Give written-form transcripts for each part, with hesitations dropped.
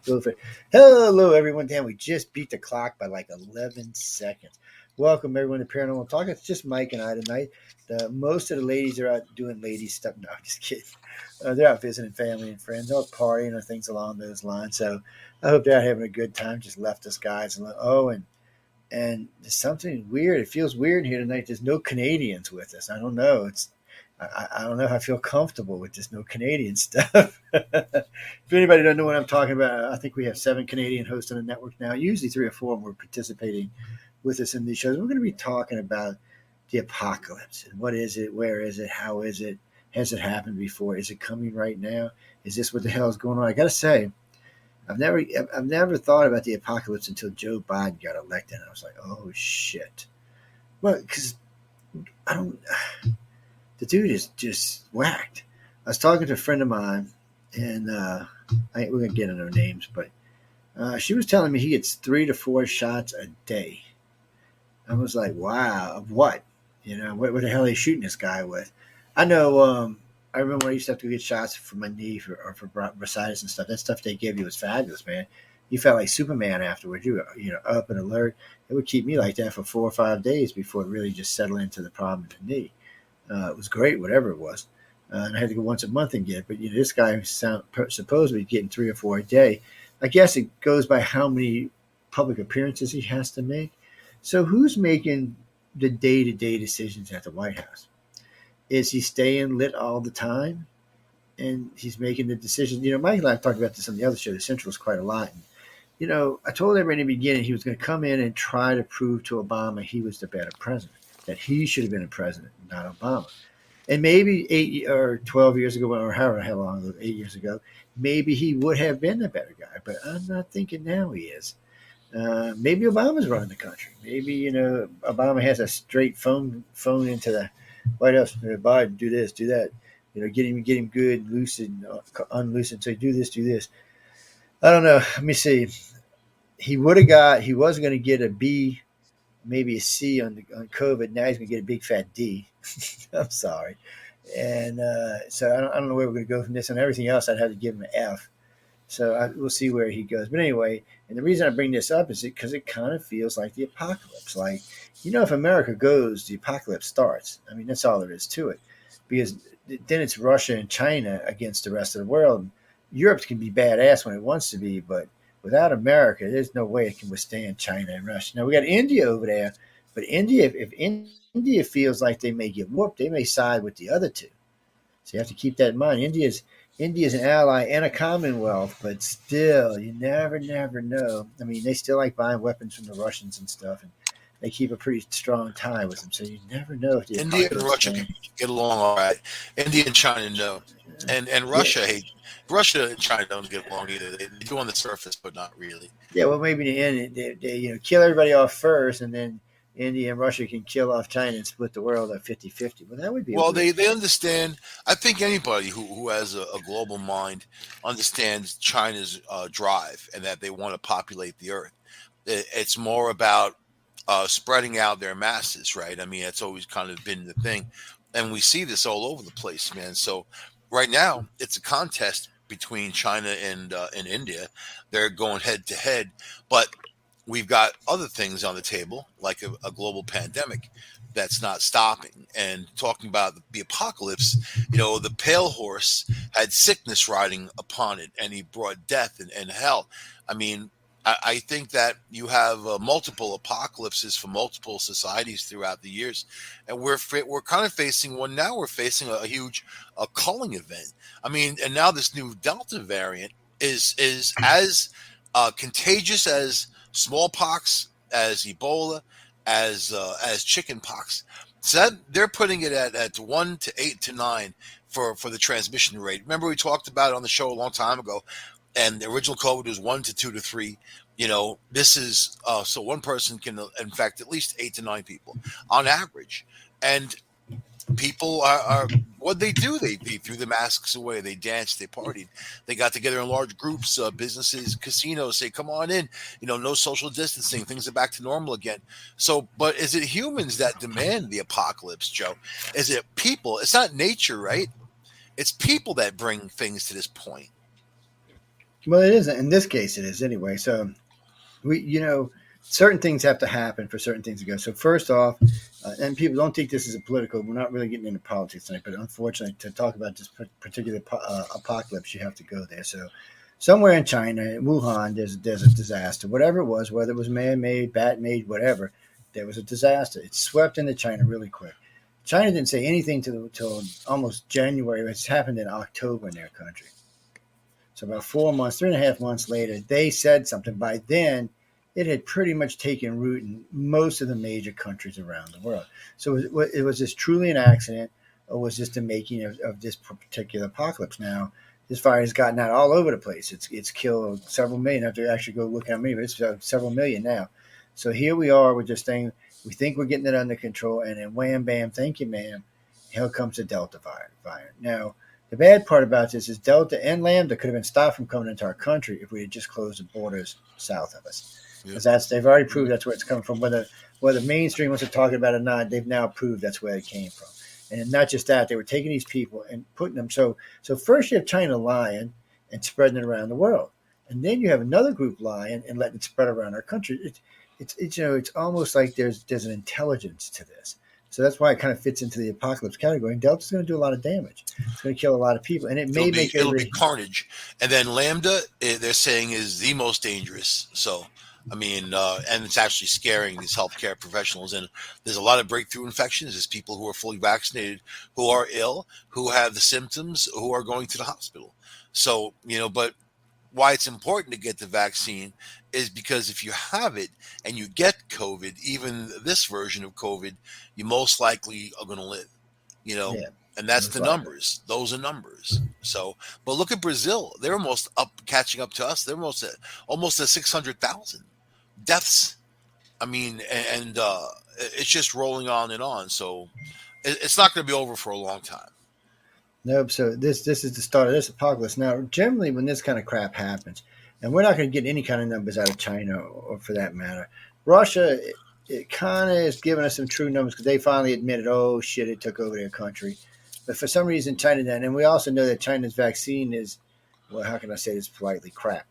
Go for it. Hello, everyone. Damn, we just beat the clock by like 11 seconds. Welcome, everyone, to Paranormal Talk. It's just Mike and I tonight. Most of the ladies are out doing lady stuff. No, I'm just kidding. They're out visiting family and friends, out partying or things along those lines. So I hope they're out having a good time. Just left us guys. And there's something weird. It feels weird here tonight. There's no Canadians with us. I don't know. I don't know if I feel comfortable with this no Canadian stuff. If anybody doesn't know what I'm talking about, I think we have 7 Canadian hosts on the network now. Usually 3 or 4 of them were participating with us in these shows. We're going to be talking about the apocalypse and what is it, where is it, how is it, has it happened before, is it coming right now, is this what the hell is going on? I got to say, I've never thought about the apocalypse until Joe Biden got elected. I was like, oh shit. Well, because I don't. The dude is just whacked. I was talking to a friend of mine, and we're gonna get into names, but she was telling me he gets 3 to 4 shots a day. I was like, wow, of what? You know, what the hell are they shooting this guy with? I know. I remember when I used to have to get shots for my knee or for bursitis and stuff. That stuff they gave you was fabulous, man. You felt like Superman afterwards. You were, up and alert. It would keep me like that for 4 or 5 days before it really just settled into the problem in the knee. It was great, whatever it was. And I had to go once a month and get it. But this guy supposedly getting 3 or 4 a day. I guess it goes by how many public appearances he has to make. So who's making the day-to-day decisions at the White House? Is he staying lit all the time? And he's making the decisions. Mike and I talked about this on the other show, The Central's, quite a lot. And, I told everybody in the beginning he was going to come in and try to prove to Obama he was the better president, that he should have been a president, not Obama. And maybe 8 or 12 years ago, or however long, 8 years ago, maybe he would have been the better guy. But I'm not thinking now he is. Maybe Obama's running the country. Maybe, Obama has a straight phone into the White House. Biden, do this, do that. Get him good, lucid, unloosened. So do this. I don't know. Let me see. He was going to get a B, maybe a C on COVID. Now he's going to get a big fat D. I'm sorry. And so I don't know where we're going to go from this. On everything else, I'd have to give him an F. So we'll see where he goes. But anyway, and the reason I bring this up is because it kind of feels like the apocalypse. Like, if America goes, the apocalypse starts. I mean, that's all there is to it. Because then it's Russia and China against the rest of the world. Europe can be badass when it wants to be, but without America, there's no way it can withstand China and Russia. Now, we got India over there, but if India feels like they may get whooped, they may side with the other two. So you have to keep that in mind. India's an ally and a commonwealth, but still, you never know. I mean, they still like buying weapons from the Russians and stuff, and they keep a pretty strong tie with them. So you never know if the India and Russia can get along all right. India and China, no. And Russia, Russia and China don't get along either. They do on the surface, but not really. Yeah, well, maybe in the end, they kill everybody off first, and then India and Russia can kill off China and split the world at 50-50. Well, that would be they understand. I think anybody who has a global mind understands China's drive and that they want to populate the earth. It's more about spreading out their masses, right? I mean, it's always kind of been the thing. And we see this all over the place, man. So right now, it's a contest between China and India. They're going head to head. But we've got other things on the table, like a global pandemic that's not stopping. And talking about the apocalypse, the pale horse had sickness riding upon it, and he brought death and hell. I mean, I think that you have multiple apocalypses for multiple societies throughout the years, and we're kind of facing one now. We're facing a huge culling event. I mean, and now this new Delta variant is as contagious as smallpox, as Ebola, as chickenpox. So that they're putting it at 1 to 8 to 9 for the transmission rate. Remember, we talked about it on the show a long time ago. And the original COVID was 1 to 2 to 3. This is so one person can infect at least 8 to 9 people on average. And people are what they do. They threw the masks away. They danced. They partied. They got together in large groups. Businesses, casinos say, "Come on in." No social distancing. Things are back to normal again. So, but is it humans that demand the apocalypse, Joe? Is it people? It's not nature, right? It's people that bring things to this point. Well, it isn't. In this case, it is anyway. So certain things have to happen for certain things to go. So first off, and people don't think this is a political. We're not really getting into politics tonight, but unfortunately, to talk about this particular apocalypse, you have to go there. So somewhere in China, in Wuhan, there's a disaster. Whatever it was, whether it was man-made, bat-made, whatever, there was a disaster. It swept into China really quick. China didn't say anything till almost January. It's happened in October in their country. So about 4 months, 3.5 months later, they said something. By then, it had pretty much taken root in most of the major countries around the world. So it was this truly an accident, or was this the making of this particular apocalypse? Now, this fire has gotten out all over the place. It's killed several million. I have to actually go look how many, but it's several million now. So here we are. We're just saying we think we're getting it under control, and then wham, bam, thank you, ma'am. Here comes the Delta fire. Now, the bad part about this is Delta and Lambda could have been stopped from coming into our country if we had just closed the borders south of us. Because they've already proved that's where it's coming from. Whether mainstream wants to talk about it or not, they've now proved that's where it came from. And not just that, they were taking these people and putting them. So first you have China lying and spreading it around the world, and then you have another group lying and letting it spread around our country. It's almost like there's an intelligence to this. So that's why it kind of fits into the apocalypse category. And Delta's going to do a lot of damage. It's going to kill a lot of people, and It'll be carnage. And then Lambda, they're saying, is the most dangerous. So, I mean, and it's actually scaring these healthcare professionals. And there's a lot of breakthrough infections. There's people who are fully vaccinated, who are ill, who have the symptoms, who are going to the hospital. So, but why it's important to get the vaccine is because if you have it and you get COVID, even this version of COVID, you most likely are going to live, Yeah, and that's the numbers. Those are numbers. So, but look at Brazil. They're almost catching up to us. They're almost at 600,000 deaths. I mean, and it's just rolling on and on. So it's not going to be over for a long time. Nope. So this is the start of this apocalypse. Now, generally, when this kind of crap happens, and we're not going to get any kind of numbers out of China, or for that matter, Russia, it kind of is giving us some true numbers because they finally admitted, oh shit, it took over their country. But for some reason, China didn't. And we also know that China's vaccine is, well, how can I say this politely, crap.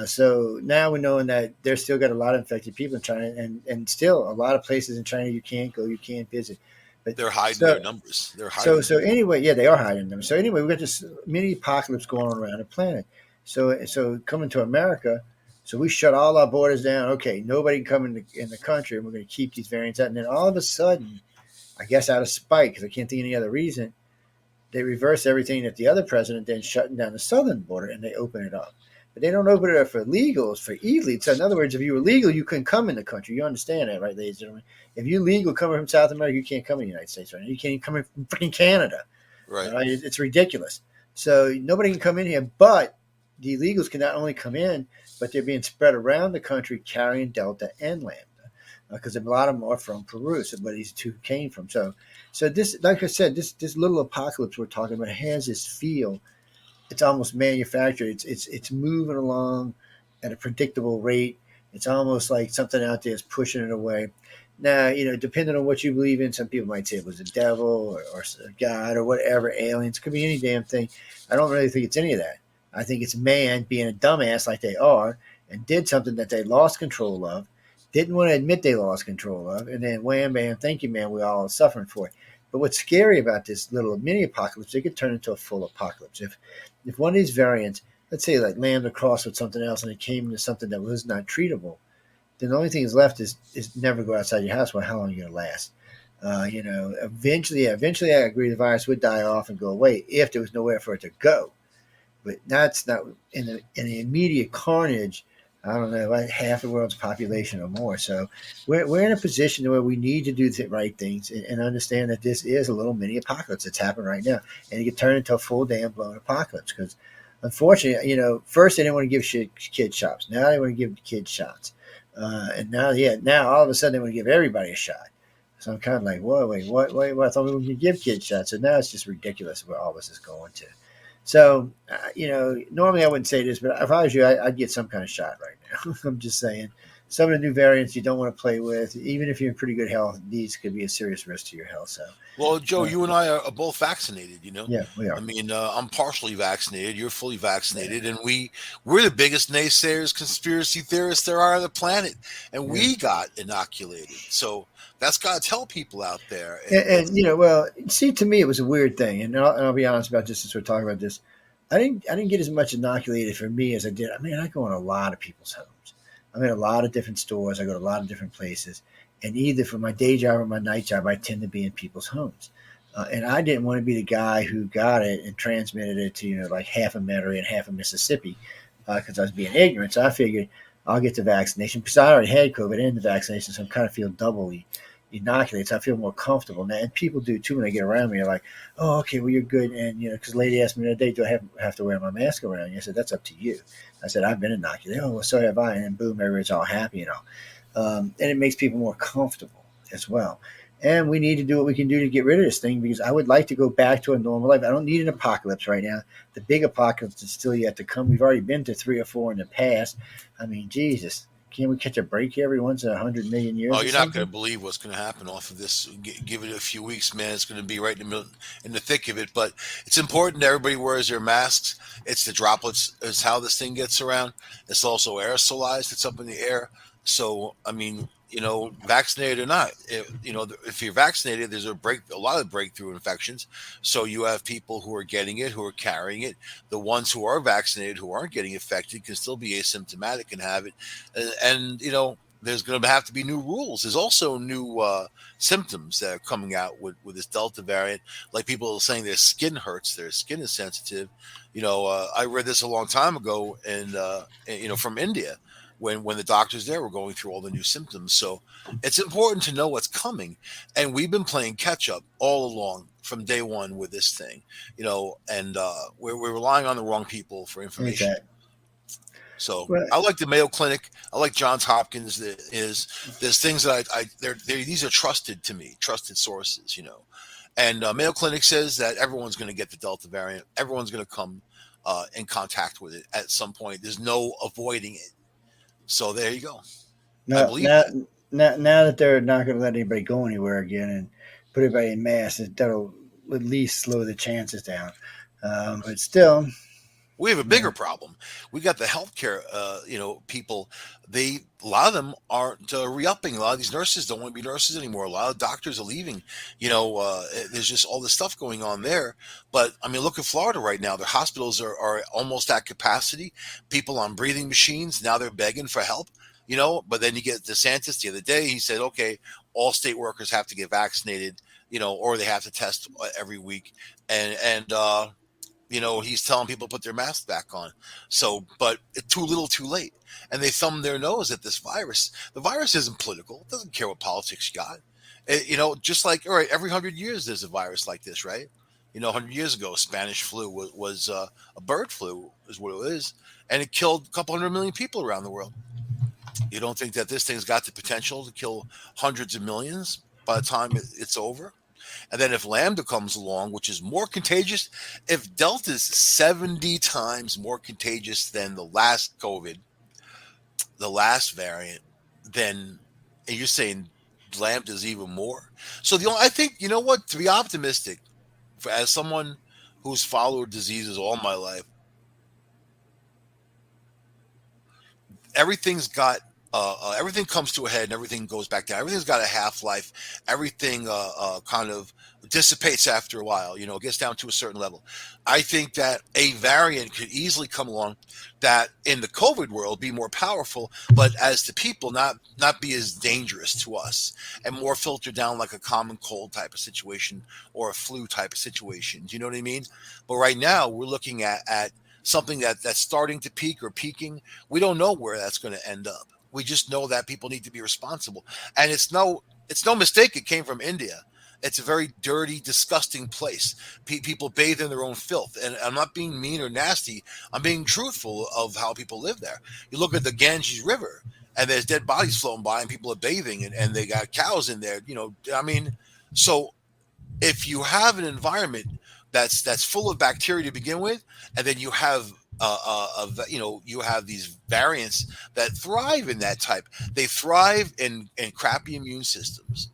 So now we're knowing that there's still got a lot of infected people in China, and still a lot of places in China you can't go, you can't visit. But they're hiding their numbers. They're hiding. So anyway, yeah, they are hiding them. So anyway, we've got this mini apocalypse going on around the planet. So coming to America, so we shut all our borders down. Okay, nobody can come in the country, and we're going to keep these variants out. And then all of a sudden, I guess out of spite, because I can't think of any other reason, they reverse everything that the other president did, shutting down the southern border, and they open it up. But they don't open it up for illegals, for elite. So in other words, if you were legal, you couldn't come in the country. You understand that, right, ladies and gentlemen? If you're legal coming from South America, you can't come in the United States, right? You can't even come in from freaking Canada. Right. It's ridiculous. So nobody can come in here, but the illegals can not only come in, but they're being spread around the country carrying Delta and Lambda. Because a lot of them are from Peru, so where these two came from. So this, like I said, this little apocalypse we're talking about has this feel. It's almost manufactured. It's moving along at a predictable rate. It's almost like something out there is pushing it away. Now, depending on what you believe in, some people might say it was a devil or God or whatever, aliens. It could be any damn thing. I don't really think it's any of that. I think it's man being a dumbass like they are and did something that they lost control of, didn't want to admit they lost control of, and then wham, bam, thank you, man, we all are suffering for it. But what's scary about this little mini apocalypse, it could turn into a full apocalypse. If one of these variants, let's say like Lambda crossed with something else and it came into something that was not treatable, then the only thing that's left is never go outside your house. Well, how long are you going to last? Eventually I agree the virus would die off and go away if there was nowhere for it to go. But that's not in the immediate carnage. I don't know, like half the world's population or more. So we're in a position where we need to do the right things and understand that this is a little mini apocalypse that's happening right now. And it could turn into a full damn blown apocalypse because unfortunately, first they didn't want to give kids shots. Now they want to give kids shots. And now all of a sudden they want to give everybody a shot. So I'm kind of like, whoa, wait, what? I thought we were going to give kids shots. So now it's just ridiculous where all this is going to. So, normally I wouldn't say this, but if I was you, I'd get some kind of shot right now. I'm just saying. some of the new variants you don't want to play with. Even if you're in pretty good health, these could be a serious risk to your health. So, Well, Joe, uh, you and I are both vaccinated. yeah, we I are. mean, I'm partially vaccinated. You're fully Yeah, vaccinated, and we're the biggest naysayers, conspiracy theorists there are on the planet, and yeah. we got inoculated. So that's got to tell people out there. And well, see, to me, it was a weird thing, and I'll be honest about this since we're talking about this. I didn't get as much inoculated for me as I did. I mean, I go in a lot of people's homes. I'm in a lot of different stores. I go to a lot of different places, and either for my day job or my night job, I tend to be in people's homes. And I didn't want to be the guy who got it and transmitted it to like half of Metairie and half of Mississippi because I was being ignorant. So I figured I'll get the vaccination because I already had COVID and the vaccination, so I kind of feel doubly inoculated. So I feel more comfortable now, and people do too when they get around me. They're like, "Oh, okay, well you're good." And because a lady asked me the other day, "Do I have to wear my mask around you?" I said, "That's up to you." I said, "I've been inoculated." "Oh, well, so have I." And then boom, everybody's all happy. And it makes people more comfortable as well. And we need to do what we can do to get rid of this thing because I would like to go back to a normal life. I don't need an apocalypse right now. The big apocalypse is still yet to come. We've already been to 3 or 4 in the past. I mean, Jesus, can't we catch a break every once in 100 million years Oh, or you're not going something? to believe what's going to happen off of this. Give it a few weeks, man. It's going to be right in the middle, in the thick of it. But it's important that everybody wears their masks. It's the droplets is how this thing gets around. It's also aerosolized. It's up in the air. So, I mean, vaccinated or not, if you're vaccinated, there's a lot of breakthrough infections. So you have people who are getting it, who are carrying it. The ones who are vaccinated, who aren't getting affected, can still be asymptomatic and have it. And there's going to have to be new rules. There's also new symptoms that are coming out with this Delta variant. Like people are saying their skin hurts, their skin is sensitive. I read this a long time ago, and from India, when the doctors there were going through all the new symptoms. So it's important to know what's coming, and we've been playing catch up all along from day one with this thing. And we're relying on the wrong people for information. Exactly. So Well, I like the Mayo Clinic. I like Johns Hopkins. There's things that these are trusted to me, trusted sources. And Mayo Clinic says that everyone's going to get the Delta variant. Everyone's going to come in contact with it at some point. There's no avoiding it. So there you go. I now, believe now, that. now that they're not going to let anybody go anywhere again and put everybody in masks, that'll at least slow the chances down. But still, We have a yeah, bigger problem. We got the healthcare, people. A lot of them aren't re-upping. A lot of these nurses don't want to be nurses anymore. A lot of doctors are leaving. There's just all this stuff going on there. But I mean, look at Florida right now. Their hospitals are almost at capacity. People on breathing machines now they're begging for help. But then you get DeSantis the other day. He said, okay, all state workers have to get vaccinated. Or they have to test every week. And he's telling people to put their masks back on. So, but it's too little, too late. And they thumb their nose at this virus. The virus isn't political. It doesn't care what politics you got. Just like, all right, every 100 years there's a virus like this, right? 100 years ago, Spanish flu was a bird flu, is what it is. And it killed a couple 100 million people around the world. You don't think that this thing's got the potential to kill hundreds of millions by the time it's over? And then if Lambda comes along, which is more contagious, if Delta is 70 times more contagious than the last COVID, the last variant, then and you're saying Lambda is even more. So I think what, to be optimistic, as someone who's followed diseases all my life, everything's got everything comes to a head and everything goes back down. Everything's got a half life. Everything kind of dissipates after a while. It gets down to a certain level. I think that a variant could easily come along that in the COVID world be more powerful, but as to people not be as dangerous to us and more filtered down like a common cold type of situation or a flu type of situation. Do you know what I mean? But right now we're looking at something that's starting to peak or peaking. We don't know where that's going to end up. We just know that people need to be responsible, and it's no mistake. It came from India. It's a very dirty, disgusting place. People bathe in their own filth, and I'm not being mean or nasty. I'm being truthful of how people live there. You look at the Ganges River, and there's dead bodies floating by, and people are bathing, and they got cows in there. I mean, so if you have an environment that's full of bacteria to begin with, and then you have you have these variants that thrive in that type. They thrive in crappy immune systems.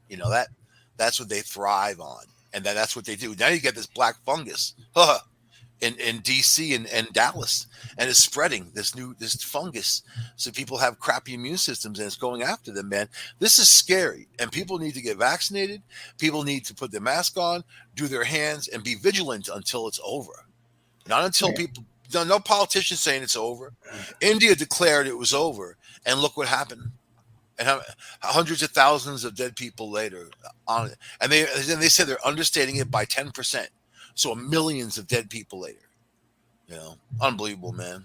That's what they thrive on, and that's what they do. Now you get this black fungus in DC and Dallas, and it's spreading this fungus. So people have crappy immune systems, and it's going after them. Man, this is scary, and people need to get vaccinated. People need to put their mask on, do their hands, and be vigilant until it's over. Not until people. No politicians saying it's over. India declared it was over, and look what happened. And hundreds of thousands of dead people later on it, and they said they're understating it by 10%. So millions of dead people later. Unbelievable, man.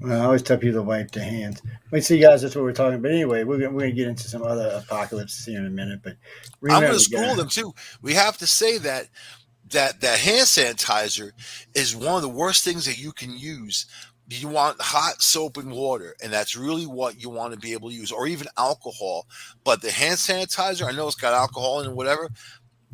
Well, I always tell people to wipe their hands. Wait, see, guys, that's what we're talking. But anyway, we're gonna get into some other apocalypses here in a minute. But I'm remember, going to school them too. We have to say that hand sanitizer is one of the worst things that you can use. You want hot soap and water, and that's really what you want to be able to use, or even alcohol. But the hand sanitizer, I know it's got alcohol in it, whatever.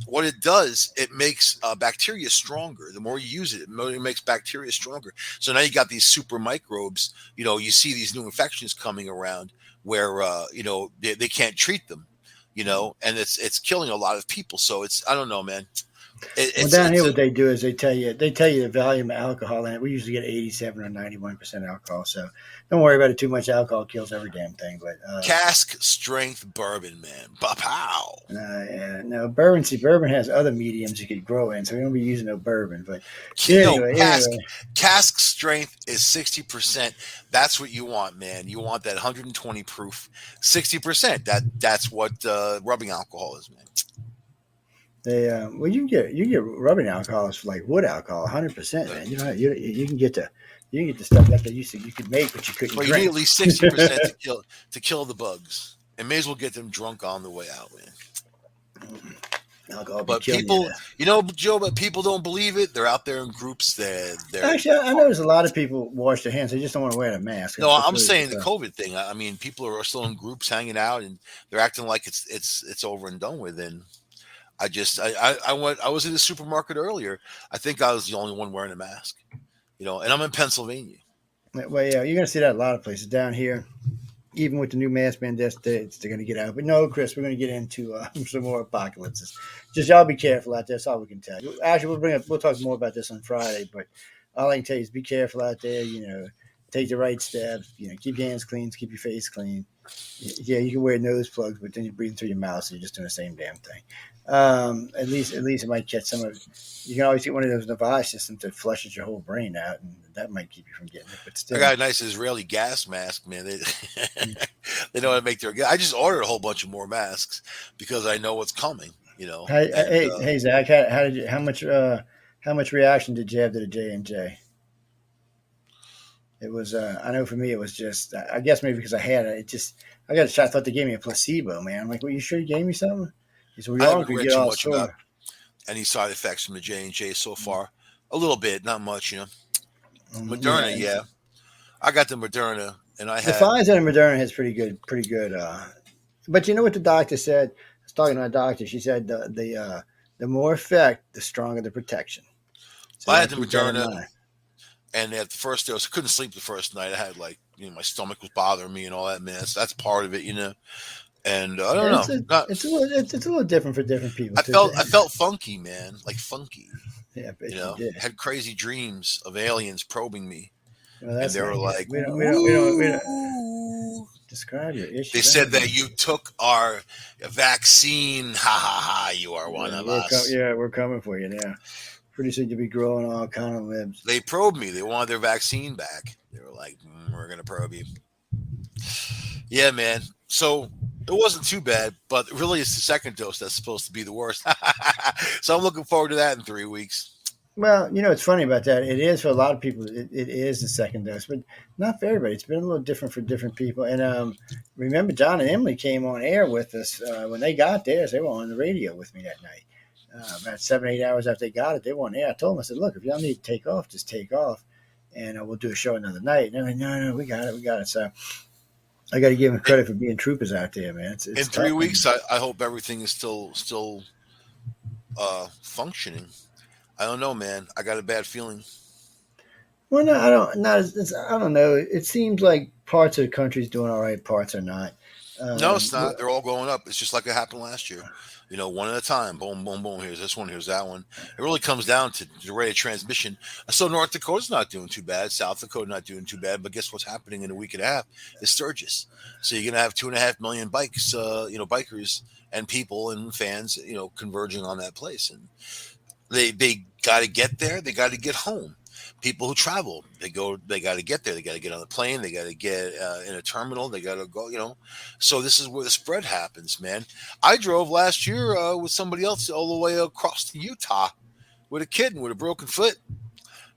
What it does, it makes bacteria stronger. The more you use it, it makes bacteria stronger. So now you got these super microbes. You see these new infections coming around where they can't treat them. And it's killing a lot of people. So I don't know, man. Down here, what they do is they tell you the volume of alcohol in it. We usually get 87 or 91% alcohol, so don't worry about it too much. Alcohol kills every damn thing. But cask strength bourbon, man, pow. No bourbon. See, bourbon has other mediums you could grow in, so we don't be using no bourbon. But anyway, cask strength is 60%. That's what you want, man. You want that 120 proof, 60%. That's what rubbing alcohol is, man. You get rubbing alcohol for like wood alcohol, 100%, man. You can get the stuff that they used to you could make, but you couldn't. Well, you need at least 60% to kill the bugs, and may as well get them drunk on the way out, man. Alcohol, but people, Joe, but people don't believe it. They're out there in groups. Actually, I notice a lot of people wash their hands. They just don't want to wear a mask. No, I'm saying the COVID thing. I mean, people are still in groups hanging out, and they're acting like it's over and done with. And I was in the supermarket earlier. I think I was the only one wearing a mask, and I'm in Pennsylvania. Well, yeah, you're going to see that a lot of places down here. Even with the new mask mandates, they're going to get out. But no, Chris, we're going to get into some more apocalypses. Just y'all be careful out there. That's all we can tell you. Actually, we'll talk more about this on Friday. But all I can tell you is be careful out there. Take the right steps. Keep your hands clean. Keep your face clean. Yeah, you can wear nose plugs, but then you're breathing through your mouth, so you're just doing the same damn thing. At least it might catch some of it. You can always get one of those Navage systems that flushes your whole brain out, and that might keep you from getting it. But still, I got a nice Israeli gas mask, man. They know how to make their gas. I just ordered a whole bunch of more masks because I know what's coming. Hey, Zach, how much reaction did you have to the J&J? It was, I know for me, it was just, I guess maybe because I had it, I got a shot. I thought they gave me a placebo, man. I'm like, well, you sure you gave me something? He said, we all could get all sore. Any side effects from the J&J so far? A little bit, not much, Moderna, yeah. I got the Moderna, and I had the Pfizer and Moderna has pretty good. But you know what the doctor said? I was talking to a doctor. She said the more effect, the stronger the protection. So I had the Moderna, and at the first dose, I couldn't sleep the first night. I had my stomach was bothering me and all that, man. That's part of it, And I don't know. It's a little different for different people. I felt funky, man, like funky. Yeah, but you did. Had crazy dreams of aliens probing me, well, and they were like, "We don't describe your issue." They said that you took our vaccine. Ha ha ha! You are one of us. We're coming for you now. Pretty soon you'll be growing all kind of limbs. They probed me. They wanted their vaccine back. They were like, "We're gonna probe you." Yeah, man. So it wasn't too bad, but really it's the second dose that's supposed to be the worst. So I'm looking forward to that in 3 weeks. Well, it's funny about that. It is for a lot of people. It is the second dose, but not for everybody. It's been a little different for different people. And remember, John and Emily came on air with us when they got theirs. They were on the radio with me that night. About 7-8 hours after they got it, they were on air. I told them, I said, look, if y'all need to take off, just take off, and we'll do a show another night. And they're like, no, we got it. So I got to give them credit for being troopers out there, man. It's in 3 weeks, I hope everything is still functioning. I don't know, man. I got a bad feeling. Well, no, I don't. Not as I don't know. It seems like parts of the country's doing all right, parts are not. No, it's Yeah, not. They're all going up. It's just like it happened last year. One at a time. Boom, boom, boom. Here's this one. Here's that one. It really comes down to the rate of transmission. So North Dakota's not doing too bad. South Dakota not doing too bad. But guess what's happening in a week and a half? Is Sturgis. So you're gonna have 2.5 million bikes, bikers and people and fans, converging on that place. And they got to get there. They got to get home. People who travel, they got to get there. They got to get on the plane. They got to get in a terminal. They got to go. So this is where the spread happens, man. I drove last year with somebody else all the way across to Utah with a kid and with a broken foot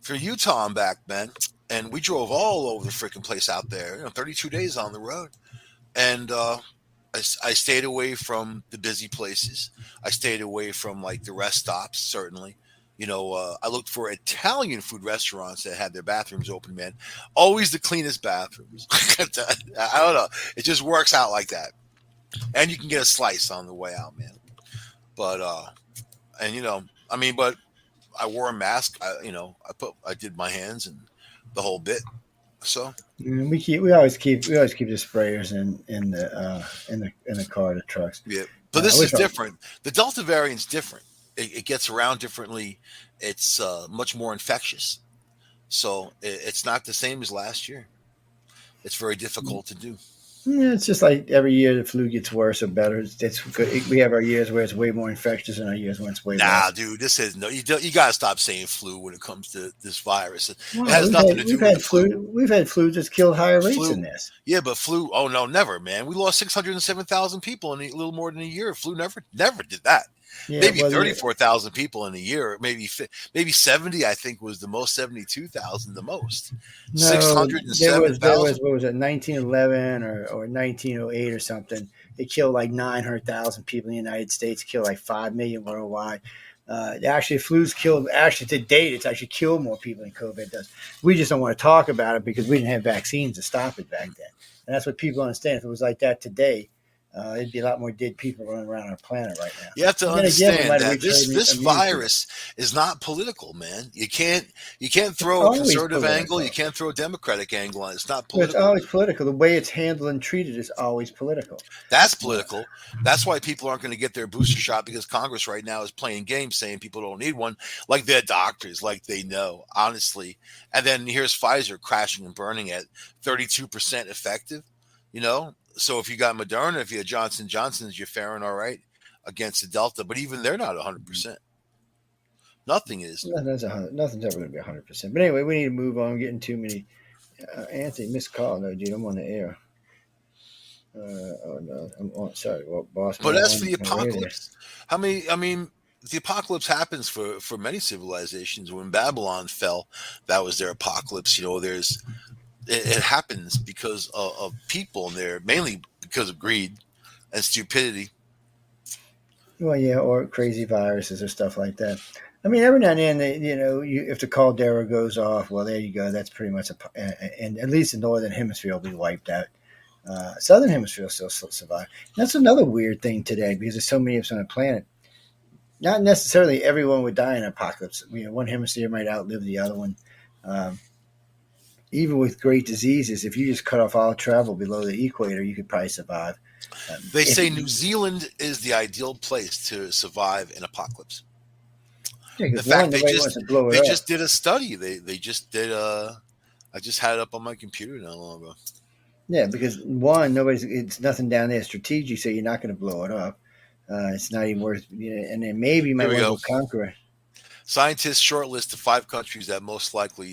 for Utah and back, man. And we drove all over the freaking place out there. 32 days on the road, and I stayed away from the busy places. I stayed away from like the rest stops, certainly. I looked for Italian food restaurants that had their bathrooms open, man. Always the cleanest bathrooms. I don't know. It just works out like that. And you can get a slice on the way out, man. But, but I wore a mask. I did my hands and the whole bit. So we always keep the sprayers in the car, the trucks. yeah, but this We is different. The Delta variant's different. It gets around differently. It's much more infectious, so it's not the same as last year. It's very difficult to do. Yeah, it's just like every year the flu gets worse or better. It's good. We have our years where it's way more infectious and our years when it's way Nah, less. dude, this is no. You got to stop saying flu when it comes to this virus. It Wow, has nothing to do we've with the had flu. flu that's killed higher rates Flu, than this. yeah, but flu. Oh no, never, man. We lost 607,000 people in a little more than a year. Flu never did that. Yeah, Maybe well, 34,000 people in a year. Maybe 70. I think was the most. 72,000 the most. Six no, hundred and there seven was there was thousand. what was it, 1911 or 1908 or something. It killed like 900,000 people in the United States. Killed like 5 million worldwide. Actually, flu's killed. Actually, to date, it's actually killed more people than COVID does. We just don't want to talk about it because we didn't have vaccines to stop it back then, and that's what people understand. If it was like that today, it'd be a lot more dead people running around our planet right now. You have to But then again, we understand might have that reached herd this immunity. virus is not political, man. You can't It's throw a always conservative angle. You political. can't throw a democratic angle on it. It's not But it's political. always political. The way it's handled and treated is always political. That's Uh, political. That's why people aren't going to get their booster shot because Congress right now is playing games saying people don't need one, like they're doctors, like they know, honestly. And then here's Pfizer crashing and burning at 32% effective. So if you got Moderna, if you had Johnson Johnson's, you're faring all right against the Delta, but even they're not 100%. Nothing is. nothing's ever going to be 100%. But anyway, we need to move on. I'm getting too many. Anthony, missed call. No, dude, I'm on the air. Oh no, I'm on. Sorry, well, boss But man, I'm as for on the my way there. apocalypse, how many? I mean, the apocalypse happens for many civilizations. When Babylon fell, that was their apocalypse. It happens because of people, and they're mainly because of greed and stupidity. Well, yeah, or crazy viruses or stuff like that. I mean, every now and then, if the caldera goes off, well, there you go. That's pretty much and at least the northern hemisphere will be wiped out. Southern hemisphere will still survive. That's another weird thing today because there's so many of us on the planet. Not necessarily everyone would die in an apocalypse. One hemisphere might outlive the other one. Um, Even with great diseases, if you just cut off all travel below the equator, you could probably survive. They If say New Zealand is the ideal place to survive an apocalypse. Yeah, In because one, fact, they nobody wants just to blow it they up. just did a study. They just did. I just had it up on my computer not long ago. Yeah, because one, it's nothing down there strategic, so you're not going to blow it up. It's not even worth, and then maybe you Here might we want to go. go conquer it. Scientists shortlist the 5 countries that most likely.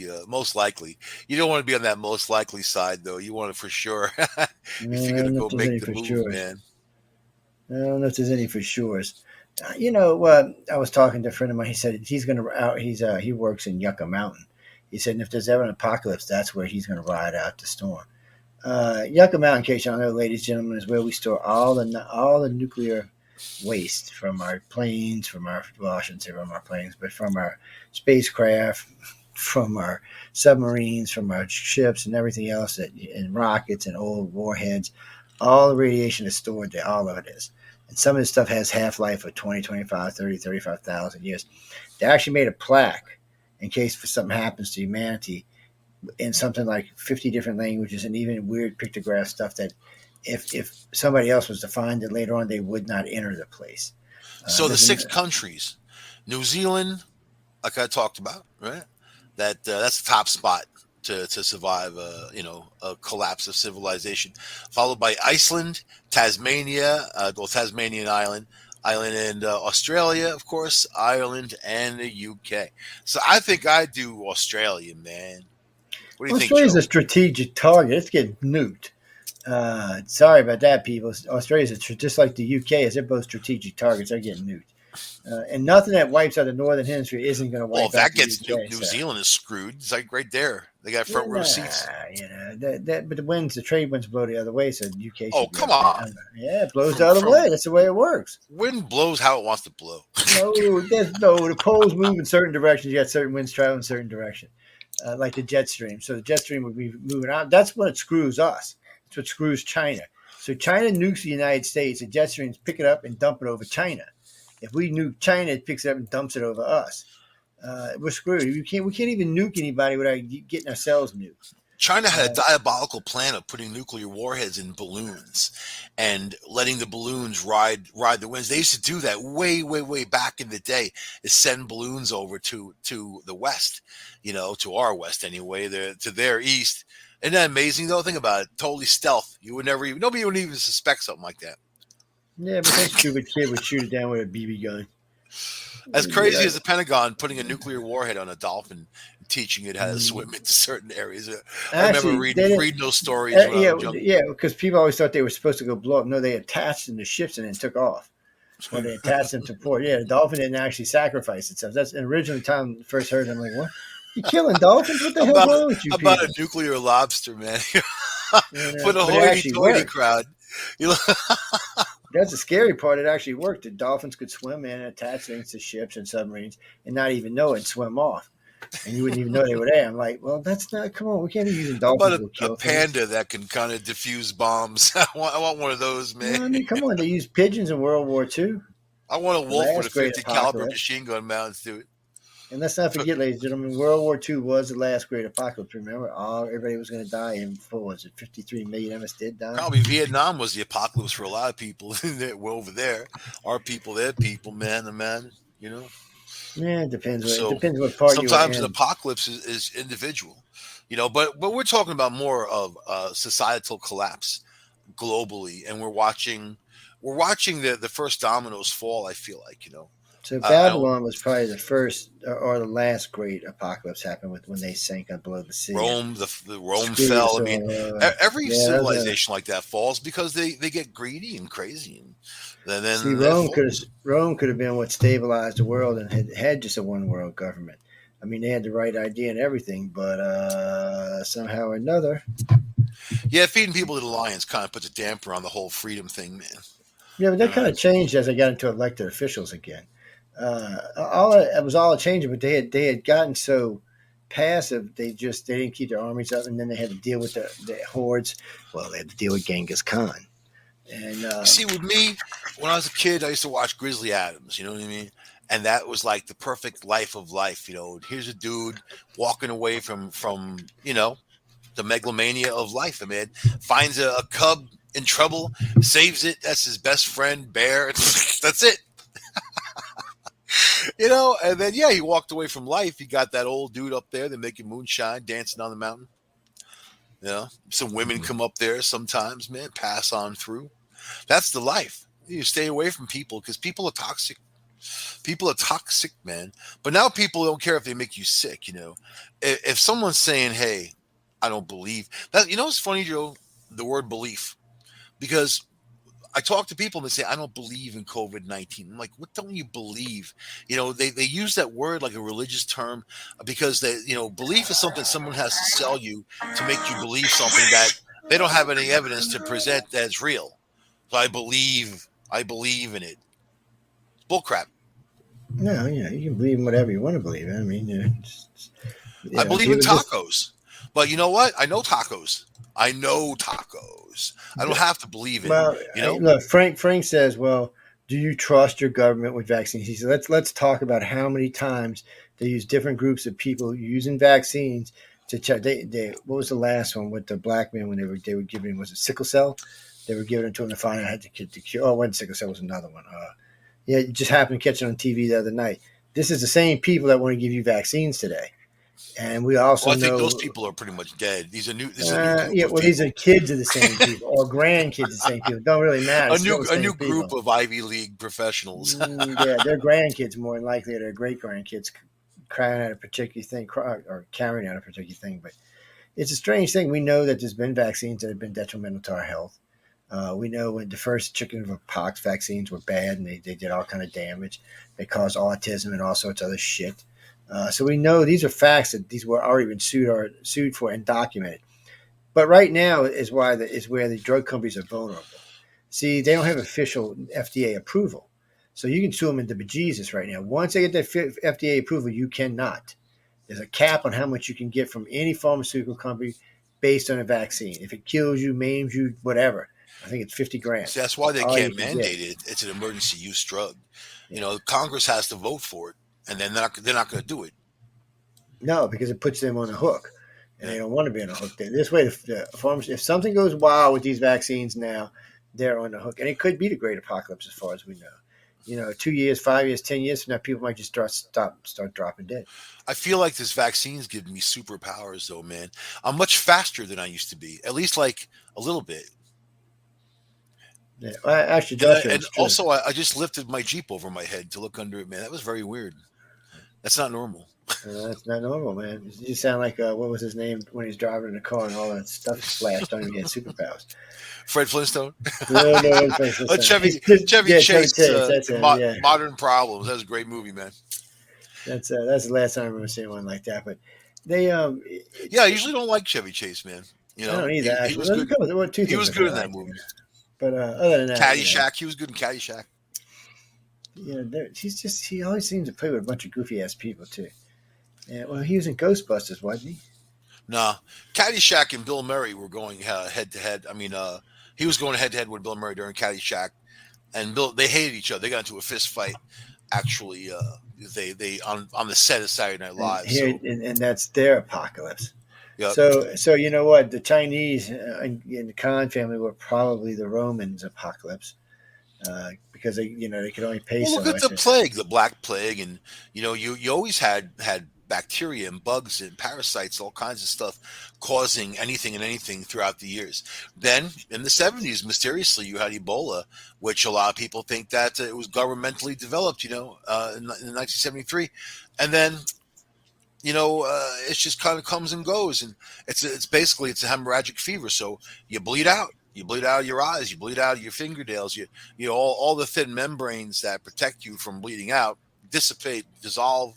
You don't want to be on that most likely side, though. You want it for sure if No, you're I going to don't know if go there's make any the for move, sure. man. I don't know if there's any for sure. I was talking to a friend of mine. He said he's going to out. He works in Yucca Mountain. He said, and if there's ever an apocalypse, that's where he's going to ride out the storm. Yucca Mountain, in case you don't know, ladies and gentlemen, is where we store all the nuclear waste from our planes, well, I shouldn't say from our planes, but from our spacecraft, from our submarines, from our ships, and everything else and rockets and old warheads. All the radiation is stored there. All of it is. And some of this stuff has half life of 20, 25, 30, 35,000 years. They actually made a plaque in case something happens to humanity in something like 50 different languages and even weird pictograph stuff that if somebody else was to find it later on, they would not enter the place. So the Doesn't 6 countries, New Zealand, like I talked about, right? That's the top spot to survive, a collapse of civilization, followed by Iceland, Tasmania, Tasmanian island, and Australia, of course, Ireland, and the UK. So I think I do Australia, man. What do you think, Australia's Joe? a strategic target. It's getting nuked. Sorry about that, people. Australia's just like the UK. Is they're both strategic targets. They're getting nuked. And nothing that wipes out the northern hemisphere isn't going to Well, wipe if out that the gets UK. New So, Zealand is screwed. It's like right there. They got front row nah, seats. but the trade winds blow the other way, so the UK Oh, should be come okay. on. Yeah, it blows the From other from way. That's the way it works. wind blows how it wants to blow. No, the poles move in certain directions. You got certain winds traveling in certain direction, like the jet stream. So the jet stream would be moving out. That's what screws us. That's what screws China. So China nukes the United States. The jet streams pick it up and dump it over China. If we nuke China, it picks it up and dumps it over us. We're screwed. We can't even nuke anybody without getting ourselves nuked. China had a diabolical plan of putting nuclear warheads in balloons and letting the balloons ride the winds. They used to do that way, way, way back in the day. Is send balloons over to the west, to our west anyway, to their east. Isn't that amazing though? Think about it. Totally stealth. Nobody would even suspect something like that. Yeah, but some stupid kid would shoot it down with a BB gun. As Yeah. crazy as the Pentagon putting a nuclear warhead on a dolphin and teaching it how to swim into certain areas. I remember Actually, reading those stories when I was young. yeah, because people always thought they were supposed to go blow up. No, they attached them to ships and then took off. Or they attached them to port. Yeah, the dolphin didn't actually sacrifice itself. That's originally time I first heard. I'm like, what? You killing dolphins? What the hell's about wrong with you about people? a nuclear lobster, man. For the But it actually hoity-toity worked. crowd. You know, That's the scary part. It actually worked. The dolphins could swim in and attach things to ships and submarines and not even know it and swim off. And you wouldn't even know they were there. I'm like, well, that's not, come on, we can't be using how about dolphins to a kill things. panda that can kind of diffuse bombs? I want one of those, man. No, I mean, come on, they used pigeons in World War II, I want a the wolf with a last great 50 caliber apocalypse. machine gun mounted to it. And let's not forget, ladies and gentlemen, World War II was the last great apocalypse. Remember, everybody was going to die, and what was it, 53 million of us did die? Probably Vietnam was the apocalypse for a lot of people. We're over there. Our people, their people, man to man, Yeah, it depends. It So depends what part you were sometimes an in. apocalypse is individual, but we're talking about more of societal collapse globally, and we're watching the first dominoes fall. I feel like. So I don't. Babylon was probably the first or the last great apocalypse happened with when they sank below the sea. The Rome Screwed us fell. I mean, all. every Yeah, that was civilization like that falls because they get greedy and crazy, and see, then that falls. Rome could have been what stabilized the world and had just a one world government. I mean, they had the right idea and everything, but somehow or another. Yeah, feeding people to the lions kind of puts a damper on the whole freedom thing, man. Yeah, but that kind Uh, of changed as they got into elected officials again. It was all a change, but they had gotten so passive. They didn't keep their armies up, and then they had to deal with the hordes. Well, they had to deal with Genghis Khan, and You see, with me, when I was a kid, I used to watch Grizzly Adams. You know what I mean? And that was like the perfect life of life. Here's a dude walking away from the megalomania of life. I mean, finds a cub in trouble, saves it. That's his best friend, bear. That's it. And then he walked away from life. He got that old dude up there. They're making moonshine, dancing on the mountain. Some women come up there sometimes, man, pass on through. That's the life. You stay away from people because people are toxic. People are toxic, man. But now people don't care if they make you sick. If someone's saying, "Hey, I don't believe that," it's funny, Joe, the word belief, because I talk to people and they say, "I don't believe in COVID-19." I'm like, "What don't you believe?" They use that word like a religious term because belief is something someone has to sell you to make you believe something that they don't have any evidence to present that's real. So I believe in it. It's bullcrap. no, you can believe in whatever you want to believe in. I mean, I believe in people just tacos, but you know what? I know tacos. I don't have to believe in it. well, look. Frank says, "Well, do you trust your government with vaccines?" He said, "Let's talk about how many times they use different groups of people using vaccines to check. They what was the last one with the black man when they were giving him, was it sickle cell? They were giving it to him to find out how to cure. Oh, it wasn't sickle cell, it was another one. Yeah, it just happened to catch it on TV the other night. This is the same people that want to give you vaccines today, and we also Well, I think those know. people are pretty much dead. These are new. This is a new group Yeah, of well, these are people. kids of the same people or grandkids of the same people. It don't really matter. It's still the A same new group people. of Ivy League professionals. Yeah, their grandkids more than likely, or their great grandkids crying out a particular thing or carrying out a particular thing. But it's a strange thing. We know that there's been vaccines that have been detrimental to our health. We know when the first chickenpox vaccines were bad and they did all kind of damage. They caused autism and all sorts of other shit. So we know these are facts that these were already been sued for and documented. But right now is where the drug companies are vulnerable. See, they don't have official FDA approval, so you can sue them into bejesus right now. Once they get that FDA approval, you cannot. There's a cap on how much you can get from any pharmaceutical company based on a vaccine. If it kills you, maims you, whatever, I think it's 50 grand. See, that's why That's they all you can't can get. mandate it. It's an emergency use drug. Yeah. Congress has to vote for it, and then they're not going to do it. No, because it puts them on the hook, and Yeah. they don't want to be on the hook. This way, the farmers, if something goes wild with these vaccines now, they're on the hook, and it could be the great apocalypse as far as we know. 2 years, 5 years, 10 years from now, people might just start dropping dead. I feel like this vaccine's giving me superpowers, though, man. I'm much faster than I used to be, at least like a little bit. Yeah, well, actually, And Joshua, and it's true. also, I just lifted my Jeep over my head to look under it, man. That was very weird. That's not normal. That's not normal, man. You sound like what was his name when he's driving in the car and all that stuff splashed on him. He had superpowers. Fred Flintstone. No, no, it's like this. Chevy Yeah, Chevy Chase, Chase. That's him. Yeah, Modern Problems. That was a great movie, man. that's the last time I remember seeing one like that. But they Yeah, I usually don't like Chevy Chase, man. I don't either. He Actually, was good. there were two He things was I good kind in of that liked. movie. But other than that, Caddyshack. He was good in Caddyshack. he always seems to play with a bunch of goofy ass people too. Yeah, well, he was in Ghostbusters, wasn't he? Nah, Caddyshack and Bill Murray were going head to head. I mean, he was going head to head with Bill Murray during Caddyshack, and they hated each other. They got into a fist fight. Actually, they on the set of Saturday Night And Live. here, So, and that's their apocalypse. yeah. So you know what? The Chinese in the Khan family were probably the Romans' apocalypse because they could only pay Well, so look at much. the plague, the Black Plague, and you always had bacteria and bugs and parasites, all kinds of stuff, causing anything and anything throughout the years. Then in the 70s, mysteriously, you had Ebola, which a lot of people think that it was governmentally developed. In 1973, and then it just kind of comes and goes, and it's basically it's a hemorrhagic fever. So you bleed out. You bleed out of your eyes. You bleed out of your fingernails. All the thin membranes that protect you from bleeding out dissipate, dissolve,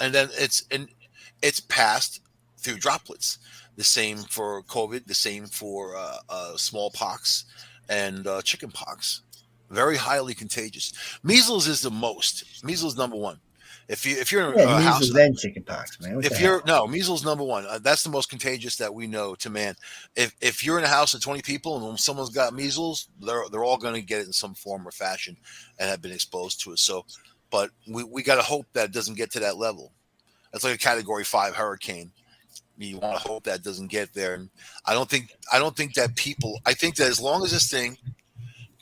and then it's passed through droplets. The same for COVID. The same for smallpox and chickenpox. Very highly contagious. Measles is the most. Measles number one. If you're in Yeah, a house, measles and chickenpox, man. What the if hell? you're no measles number one, that's the most contagious that we know to man. If you're in a house of 20 people and when someone's got measles, they're all going to get it in some form or fashion and have been exposed to it. So, but we got to hope that it doesn't get to that level. That's like a Category 5 hurricane. You want to hope that doesn't get there. And I don't think that people. I think that as long as this thing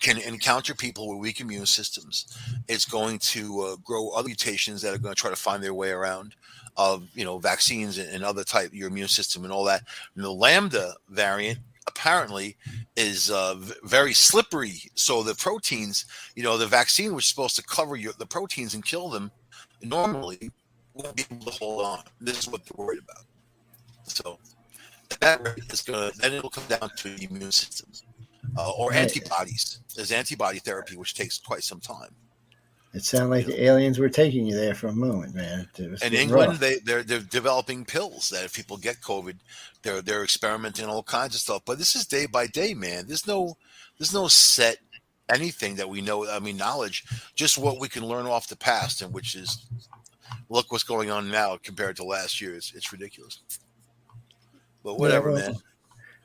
can encounter people with weak immune systems, it's going to grow other mutations that are going to try to find their way around of vaccines and other type your immune system and all that. And the Lambda variant apparently is very slippery. So the proteins, the vaccine was supposed to cover the proteins and kill them. Normally, won't be able to hold on. This is what they're worried about. So that is going to then it'll come down to the immune system. Or Right. antibodies. There's antibody therapy, which takes quite some time. It sounded like the aliens were taking you there for a moment, man. It was In getting England, rough. they're developing pills that if people get COVID, they're experimenting all kinds of stuff. But this is day by day, man. There's no set anything that we know. I mean, knowledge, just what we can learn off the past, and which is look what's going on now compared to last year. It's ridiculous. But Yeah, whatever, well, man.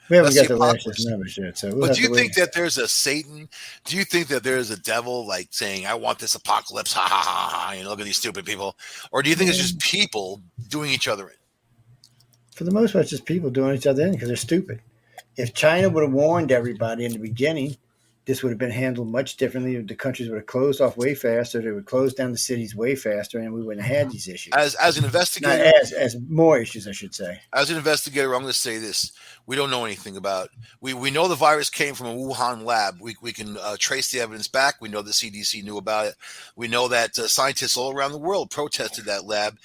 we haven't That's the got the last apocalypse. numbers yet, so we'll But have do to you wait. think that there's a Satan? Do you think that there's a devil like saying, "I want this apocalypse"? Ha ha ha ha! Look at these stupid people. Or do you think it's just people doing each other in? For the most part, it's just people doing each other in because they're stupid. If China would have warned everybody in the beginning, this would have been handled much differently. The countries would have closed off way faster. They would close down the cities way faster, and we wouldn't have had these issues. As an Not investigator, as more issues, I should say. as an investigator, I'm going to say this: we don't know anything about. We know the virus came from a Wuhan lab. We can trace the evidence back. We know the CDC knew about it. We know that scientists all around the world protested that lab,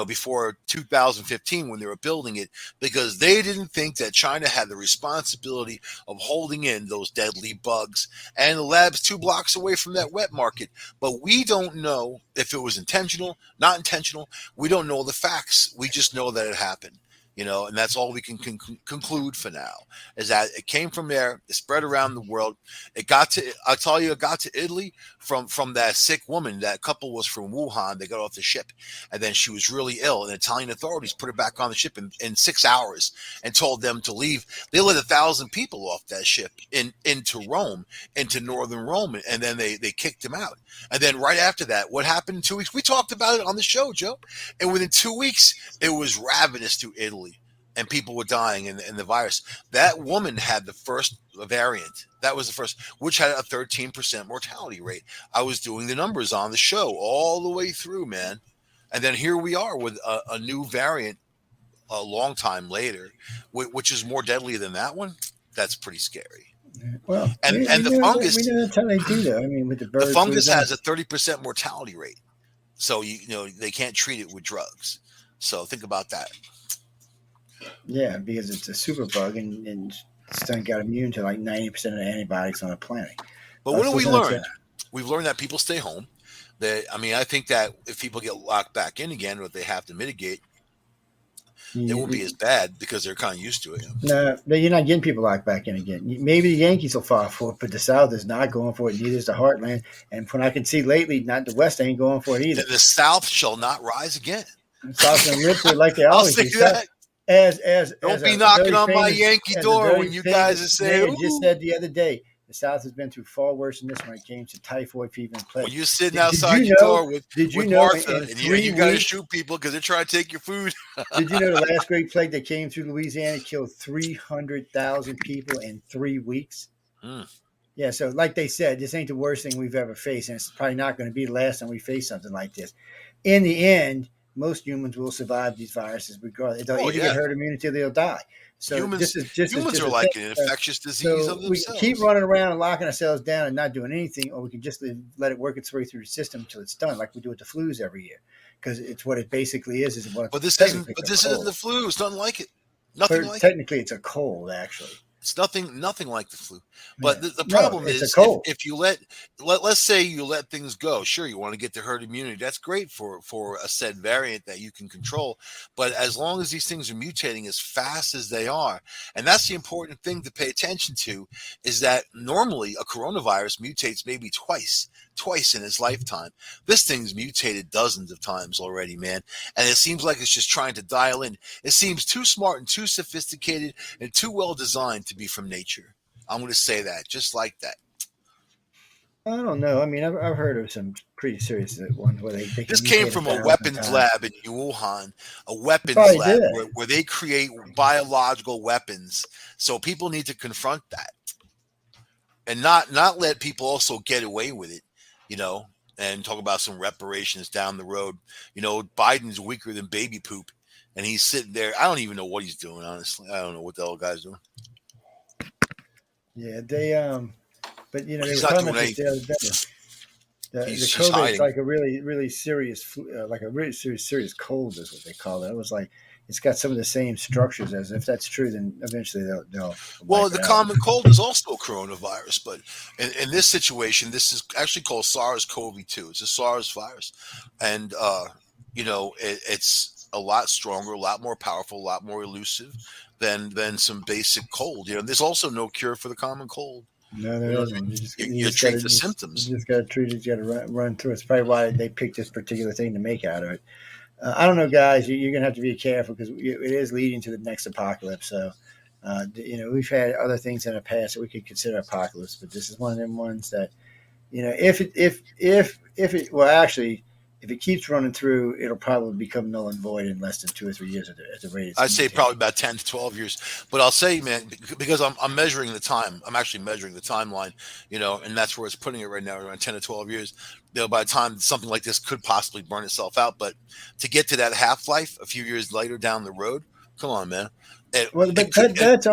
before 2015 when they were building it, because they didn't think that China had the responsibility of holding in those deadly bugs. And the lab's 2 blocks away from that wet market. But we don't know if it was intentional, not intentional. We don't know the facts. We just know that it happened. And that's all we can conclude for now, is that it came from there. It spread around the world. It got to Italy from that sick woman. That couple was from Wuhan. They got off the ship, and then she was really ill, and Italian authorities put her back on the ship in 6 hours and told them to leave. They let 1,000 people off that ship into Rome, into northern Rome, and then they kicked them out. And then right after that, what happened in 2 weeks? We talked about it on the show, Joe. And within 2 weeks, it was ravenous to Italy, and people were dying in the virus. That woman had the first variant. That was the first, which had a 13% mortality rate. I was doing the numbers on the show all the way through, man. And then here we are with a new variant a long time later, which is more deadly than that one. That's pretty scary. Well, and the fungus, we know that's how they do that. I mean, with the bird the fungus flu, has a 30% mortality rate. So, they can't treat it with drugs. So think about that. yeah, because it's a super bug, and it's done got immune to like 90% of the antibiotics on the planet. But what have we learned? We've learned that people stay home. I think that if people get locked back in again, or if they have to mitigate, it won't be as bad because they're kind of used to it. No, you're not getting people locked back in again. Maybe the Yankees will fall for it, but the South is not going for it. Neither is the Heartland. And from what I can see lately, not the West ain't going for it either. The South shall not rise again. The South going to live through it like they always do. That. Don't be knocking on my famous, Yankee door when you guys are saying. Just said the other day, the South has been through far worse than this when it came to typhoid fever and plague. When you're sitting outside your door with Martha, and you got to shoot people because they're trying to take your food. Did you know the last great plague that came through Louisiana killed 300,000 people in 3 weeks? Yeah, so like they said, this ain't the worst thing we've ever faced, and it's probably not going to be the last time we face something like this. In the end, most humans will survive these viruses regardless. They'll either get herd immunity or they'll die. So humans are like an infectious disease of themselves. We can keep running around and locking ourselves down and not doing anything, or we can just let it work its way through the system until it's done, like we do with the flus every year, because it's what it basically is. But this isn't the flu. It's nothing like it. Technically, it's a cold, actually. It's nothing like the flu. But the problem is if you let's say you let things go. Sure, you want to get the herd immunity. That's great for a said variant that you can control. But as long as these things are mutating as fast as they are, and that's the important thing to pay attention to, is that normally a coronavirus mutates maybe twice in its lifetime. This thing's mutated dozens of times already, man. And it seems like it's just trying to dial in. It seems too smart and too sophisticated and too well designed to be from nature. I'm going to say that, just like that. I don't know. I mean, I've heard of some pretty serious ones where they this came from a weapons lab in Wuhan, a weapons lab where they create biological weapons. So people need to confront that and not let people also get away with it, and talk about some reparations down the road. Biden's weaker than baby poop, and he's sitting there. I don't even know what he's doing, honestly. I don't know what the hell guy's doing. Yeah, but they were talking about this the other day. The COVID is like a really serious flu, like a really serious cold is what they call it. It was like it's got some of the same structures as. If that's true, then eventually they'll well, the common cold is also a coronavirus, but in this situation, this is actually called SARS-CoV-2. It's a SARS virus, and it's a lot stronger, a lot more powerful, a lot more elusive than some basic cold. There's also no cure for the common cold. No, there isn't. You treat the symptoms. You just got to treat it. You got to run through it. It's probably why they picked this particular thing to make out of it. I don't know, guys. You're going to have to be careful because it is leading to the next apocalypse. So, we've had other things in the past that we could consider apocalypse, but this is one of them ones that, if it, well, actually, if it keeps running through, it'll probably become null and void in less than 2 or 3 years at the rate it's I'd say mutating. probably about 10 to 12 years. But I'll say, man, because I'm measuring the time, I'm actually measuring the timeline, and that's where it's putting it right now, around 10 to 12 years. By the time something like this could possibly burn itself out. But to get to that half life a few years later down the road, come on, man. Well, It but could, that's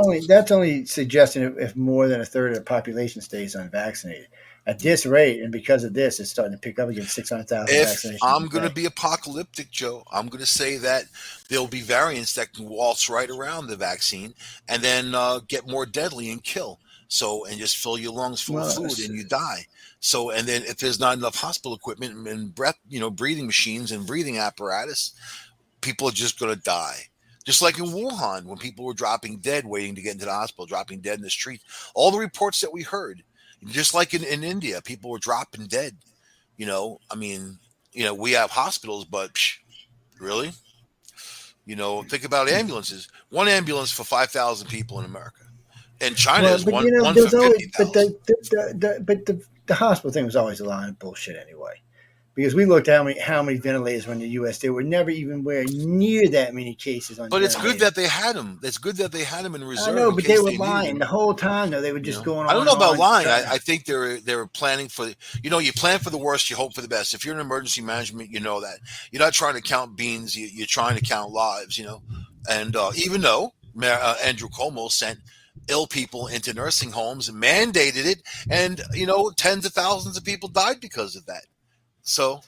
only suggesting if more than a third of the population stays unvaccinated. At this rate, and because of this, it's starting to pick up again. 600,000 if vaccinations a I'm going to day. be apocalyptic, Joe, I'm going to say that there'll be variants that can waltz right around the vaccine and then get more deadly and kill. So, and just fill your lungs full of Well, fluid and you die. So, and then if there's not enough hospital equipment and breathing machines and breathing apparatus, people are just going to die. Just like in Wuhan, when people were dropping dead, waiting to get into the hospital, dropping dead in the street. All the reports that we heard, just like in India, people were dropping dead. I mean, we have hospitals, but really, think about ambulances. One ambulance for 5,000 people in America. And China well, is but one for there's always, but 50,000. the hospital thing was always a line of bullshit anyway. Because we looked at how many ventilators were in the U.S. There were never even where near that many cases on But it's good ventilators. that they had them. It's good that they had them in I reserve know, in but they case were they needed lying them. the whole time. Though they were just going I don't on know and about on, lying. trying. I think they were planning for, you plan for the worst, you hope for the best. If you're in emergency management, you know that you're not trying to count beans, you're trying to count lives. And even though Andrew Cuomo sent ill people into nursing homes, mandated it, and tens of thousands of people died because of that. So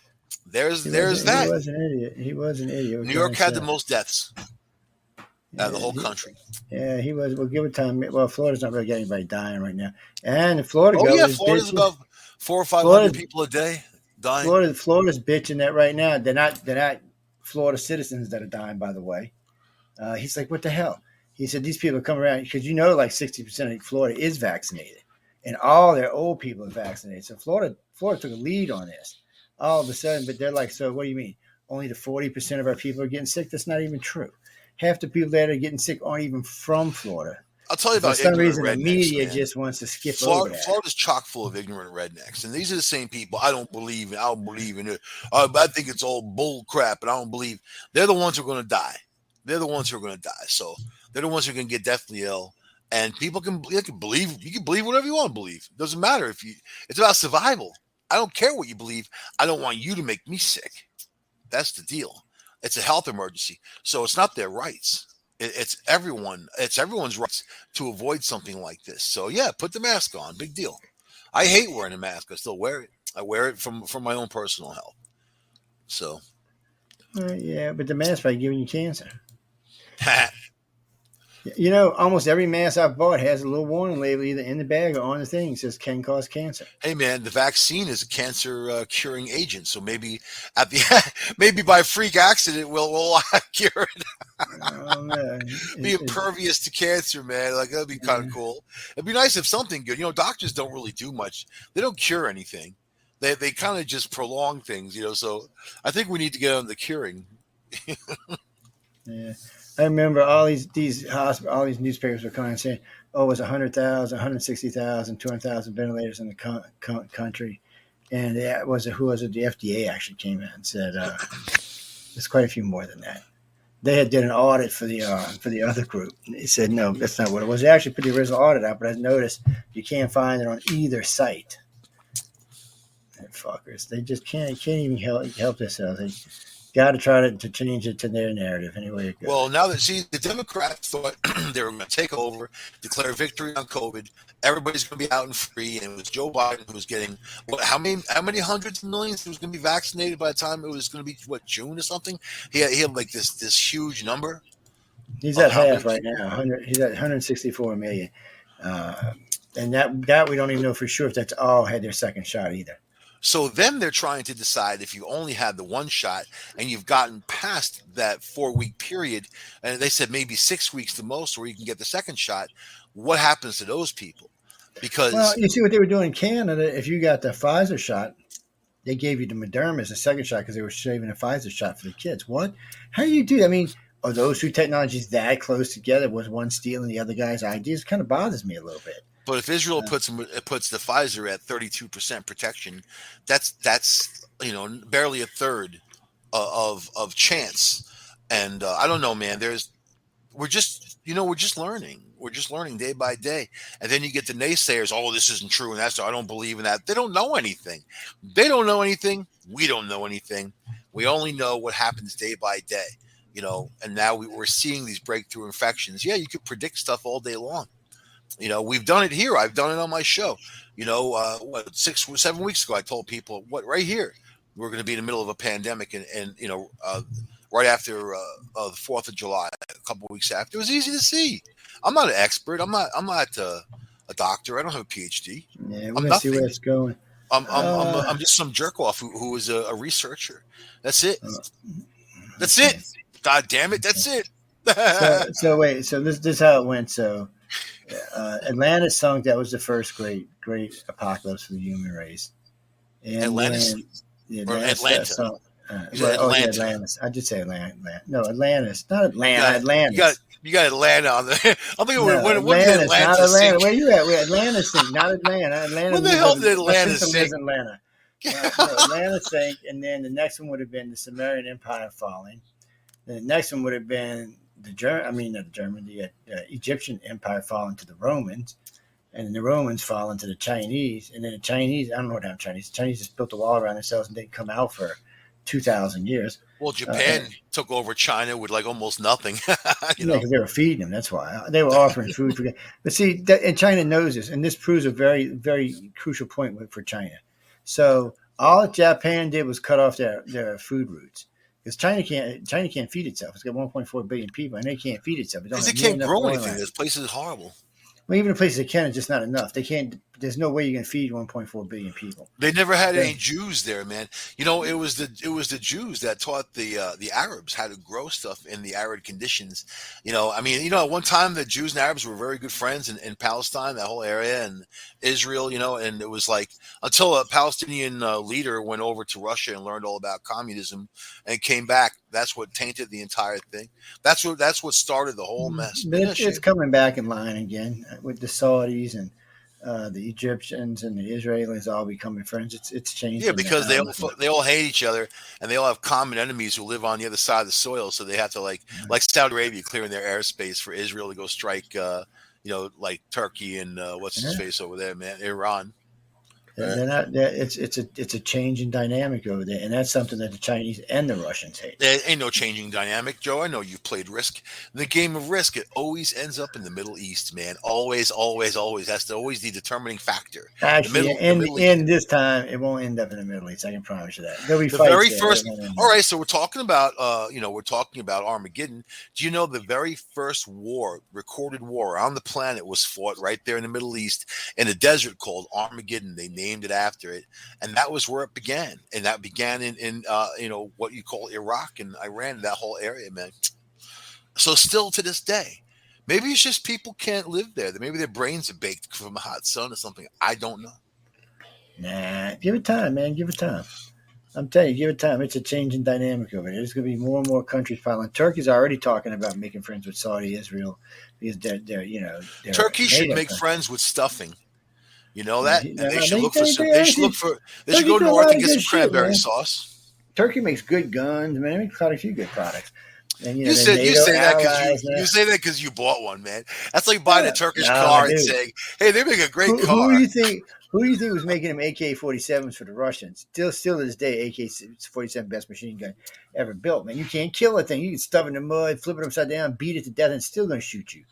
there's He that. was an idiot. He was an idiot. What New can I York had the say? most deaths out of the Yeah, whole country. yeah, he was. Well, give it time. Well, Florida's not really getting anybody dying right now, and the Florida Oh yeah, governor's Florida's bitching. about 400 or 500 Florida, people a day dying. Florida's bitching that right now. They're not Florida citizens that are dying. By the way, he's like, what the hell? He said these people come around because like 60% of Florida is vaccinated, and all their old people are vaccinated. So Florida took a lead on this all of a sudden. But they're like, so what do you mean? Only the 40% of our people are getting sick? That's not even true. Half the people that are getting sick aren't even from Florida. I'll tell you But for about some ignorant reason, the rednecks, media man. just wants to skip over that. Florida's chock full of ignorant rednecks, and these are the same people. I don't believe in it. I think it's all bull crap, and I don't believe. They're the ones who are going to die. They're the ones who are going to die. So they're the ones who are going to get deathly ill. And people they can believe. You can believe whatever you want to believe. It doesn't matter if you. It's about survival. I don't care what you believe. I don't want you to make me sick. That's the deal. It's a health emergency, so it's not their rights. It's everyone. It's everyone's rights to avoid something like this. So yeah, put the mask on. Big deal. I hate wearing a mask. I still wear it. I wear it from my own personal health. So Yeah, but the mask probably giving you cancer. I Almost every mask I've bought has a little warning label either in the bag or on the thing. It says can cause cancer. hey man, the vaccine is a cancer curing agent. So maybe at the maybe by freak accident we'll cure it. Be It's, impervious to cancer, man. Like that'd be kind of cool. It'd be nice if something good. Doctors don't really do much. They don't cure anything. They kind of just prolong things. So I think we need to get on the curing. yeah. I remember all these newspapers were coming and saying, "Oh, it was 100,000, 160,000, 200,000 ventilators in the country," and that was who was it? The FDA actually came in and said there's quite a few more than that. They had did an audit for the other group. And they said no, that's not what it was. They actually put the original audit out, but I noticed you can't find it on either site. And fuckers, they just can't even help themselves. They got to try to change it to their narrative any way it Well, goes. now that the Democrats thought they were going to take over, declare victory on COVID, everybody's going to be out and free, and it was Joe Biden who was getting how many hundreds of millions was going to be vaccinated by the time it was going to be June or something. He had like this huge number He's of at how many half right people. now. He's at 164 million, and that we don't even know for sure if that's all had their second shot either. So then they're trying to decide if you only had the one shot and you've gotten past that 4 week period, and they said maybe 6 weeks the most, where you can get the second shot. What happens to those people? Well, Because you see what they were doing in Canada. If you got the Pfizer shot, they gave you the Moderna as a second shot because they were saving the Pfizer shot for the kids. What? How do you do that? I mean, are those two technologies that close together? Was one stealing the other guy's ideas? It kind of bothers me a little bit. But if Israel Uh, puts the Pfizer at 32% protection, that's barely a third of chance. And I don't know, man. We're just learning. We're just learning day by day. And then you get the naysayers. Oh, this isn't true, and I don't believe in that. They don't know anything. They don't know anything. We don't know anything. We only know what happens day by day. And now we're seeing these breakthrough infections. Yeah, you could predict stuff all day long. We've done it here. I've done it on my show. 6 or 7 weeks ago, I told people what right here we're going to be in the middle of a pandemic, and right after the 4th of July, a couple of weeks after. It was easy to see. I'm not an expert. I'm not a doctor. I don't have a PhD. yeah, we're I'm gonna see where nothing. it's going. I'm Uh, just some jerk off who is a researcher. That's it. uh, That's it. okay. God damn it. Okay. That's it. So wait. So this is how it went. So Atlantis sunk. That was the first great apocalypse for the human race. And Atlantis then the or Atlantis Atlanta? sunk. You said Yeah, Atlanta. Atlantis. I just say Atlanta. No, Atlantis, not You Atlanta. got you got Atlantis. you got Atlanta on there. I'm thinking No, when did Atlantis, not Atlanta Atlanta. sink? Where you at? Where Atlanta sink, not Atlanta. Atlanta When the lives hell in did Atlanta Washington lives sink? in Atlanta. No, Atlanta sank, and then the next one would have been the Sumerian Empire falling. Then the next one would have been the Egyptian Empire falling to the Romans, and then the Romans falling to the Chinese, and then the Chinese. I don't know what happened to Chinese. The Chinese just built a wall around themselves and didn't come out for 2,000 years. Well, And, Japan took over China with like almost nothing. you yeah, know. because they were feeding them. That's why they were offering food for. But see, and China knows this, and this proves a very, very crucial point for China. So all Japan did was cut off their food routes because China can't feed itself. It's got 1.4 billion people, and they can't feed itself. It don't Because they have nearly can't enough grow oil anything. land. This place is horrible. Well, even the places they can, it's just not enough. They can't. There's no way you can feed 1.4 billion people. They never had So, any Jews there, man. It was the Jews that taught the Arabs how to grow stuff in the arid conditions. I mean, at one time the Jews and Arabs were very good friends in Palestine, that whole area, and Israel. And it was like until a Palestinian leader went over to Russia and learned all about communism and came back. That's what tainted the entire thing. That's what started the whole mess. but Man, that it's shit. coming back in line again with the Saudis and the Egyptians and the Israelis all becoming friends. It's Yeah, changing because now. they all hate each other, and they all have common enemies who live on the other side of the soil. So they have to like Saudi Arabia clearing their airspace for Israel to go strike, like Turkey and what's his Yeah. face over there, man, Iran. They're not. It's a change in dynamic over there, and that's something that the Chinese and the Russians hate. There ain't no changing dynamic, Joe. I know you've played Risk. The game of Risk, it always ends up in the Middle East, man. Always, always, always. That's always the determining factor. The Actually, middle, the in Middle East. this time, it won't end up in the Middle East. I can promise you that. There'll be The fights very there, but it first. won't end All there. right, so we're talking about Armageddon. Do you know the very first recorded war on the planet, was fought right there in the Middle East in a desert called Armageddon? They named it after it, and that was where it began. And that began in what you call Iraq and Iran, that whole area, man. So still to this day, maybe it's just people can't live there. Maybe their brains are baked from the hot sun or something. I don't know. Nah, give it time, man. Give it time. I'm telling you, give it time. It's a changing dynamic over there. There's going to be more and more countries filing. Turkey's already talking about making friends with Saudi, Israel, because they're Turkey should NATO make countries. friends with stuffing. You know Yeah, that, and they should look for some. they They should look actually for. They should Turkey go do a north lot and of get good some shit, cranberry man. sauce. Turkey makes good guns, man. They make quite a few good products. And You they're said you NATO say that because you allies. you say that because you bought one, man. That's like buying a Turkish Nah, car and dude. saying, "Hey, they make a great Who do car." you think? Who do you think was making them AK-47s for the Russians? Still to this day, AK-47 best machine gun ever built. Man, you can't kill a thing. You can stuff it in the mud, flip it upside down, beat it to death, and it's still going to shoot you.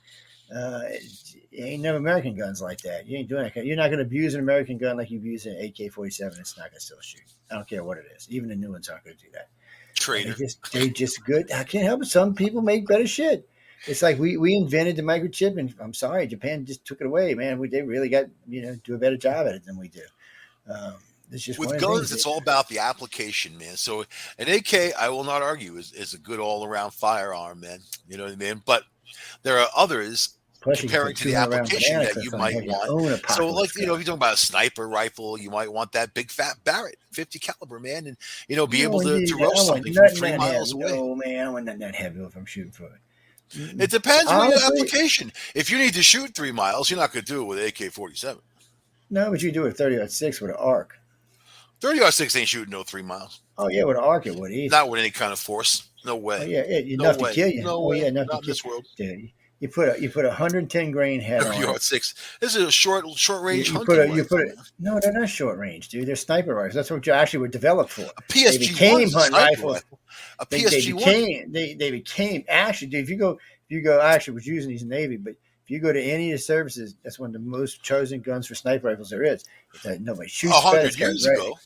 It ain't no American guns like that. You ain't doing that. You're not going to abuse an American gun like you abuse an AK-47. It's not going to still shoot. I don't care what it is. Even the new ones aren't going to do that. Trader. They just good. I can't help it. Some people make better shit. It's like we invented the microchip, and I'm sorry, Japan just took it away, man. They really got do a better job at it than we do. Um, it's just one With of the things. guns, it's all about the application, man. So an AK, I will not argue, is a good all around firearm, man. You know what I mean? But there are others Plus, you can comparing put to the 200 round application banana that you clips on and might have your want. own So, like, apocalypse if gun. you're talking about a sniper rifle, you might want that big fat Barrett 50 caliber, man, and be able to Indeed, roast I want something from nothing 3 that miles heavy. away. No, man, I want nothing that heavy if I'm shooting for it. It depends what your Honestly, application. If you need to shoot 3 miles, you're not going to do it with AK-47. no, but you do it 30-06 with an arc. 30-06 ain't shooting no 3 miles. Oh yeah, with an arc it would easy. Not with any kind of force. No Oh way. yeah, No enough to way. kill you. No Oh way. yeah, enough to Not in kill. this world. Dude, you put a 110 grain head on it. 30-06. This is a short You, range you put hunting a you rifle, put man. it. No, they're not short range, dude. They're sniper rifles. That's what you actually were developed for. A They PSG-1 became is a hunting sniper rifles. rifle. A They PSG-1. became actually. Dude, if you go, I actually was using these in the Navy, but if you go to any of the services, that's one of the most chosen guns for sniper rifles there is. It's that nobody shoots better. 100 It's got years right. ago,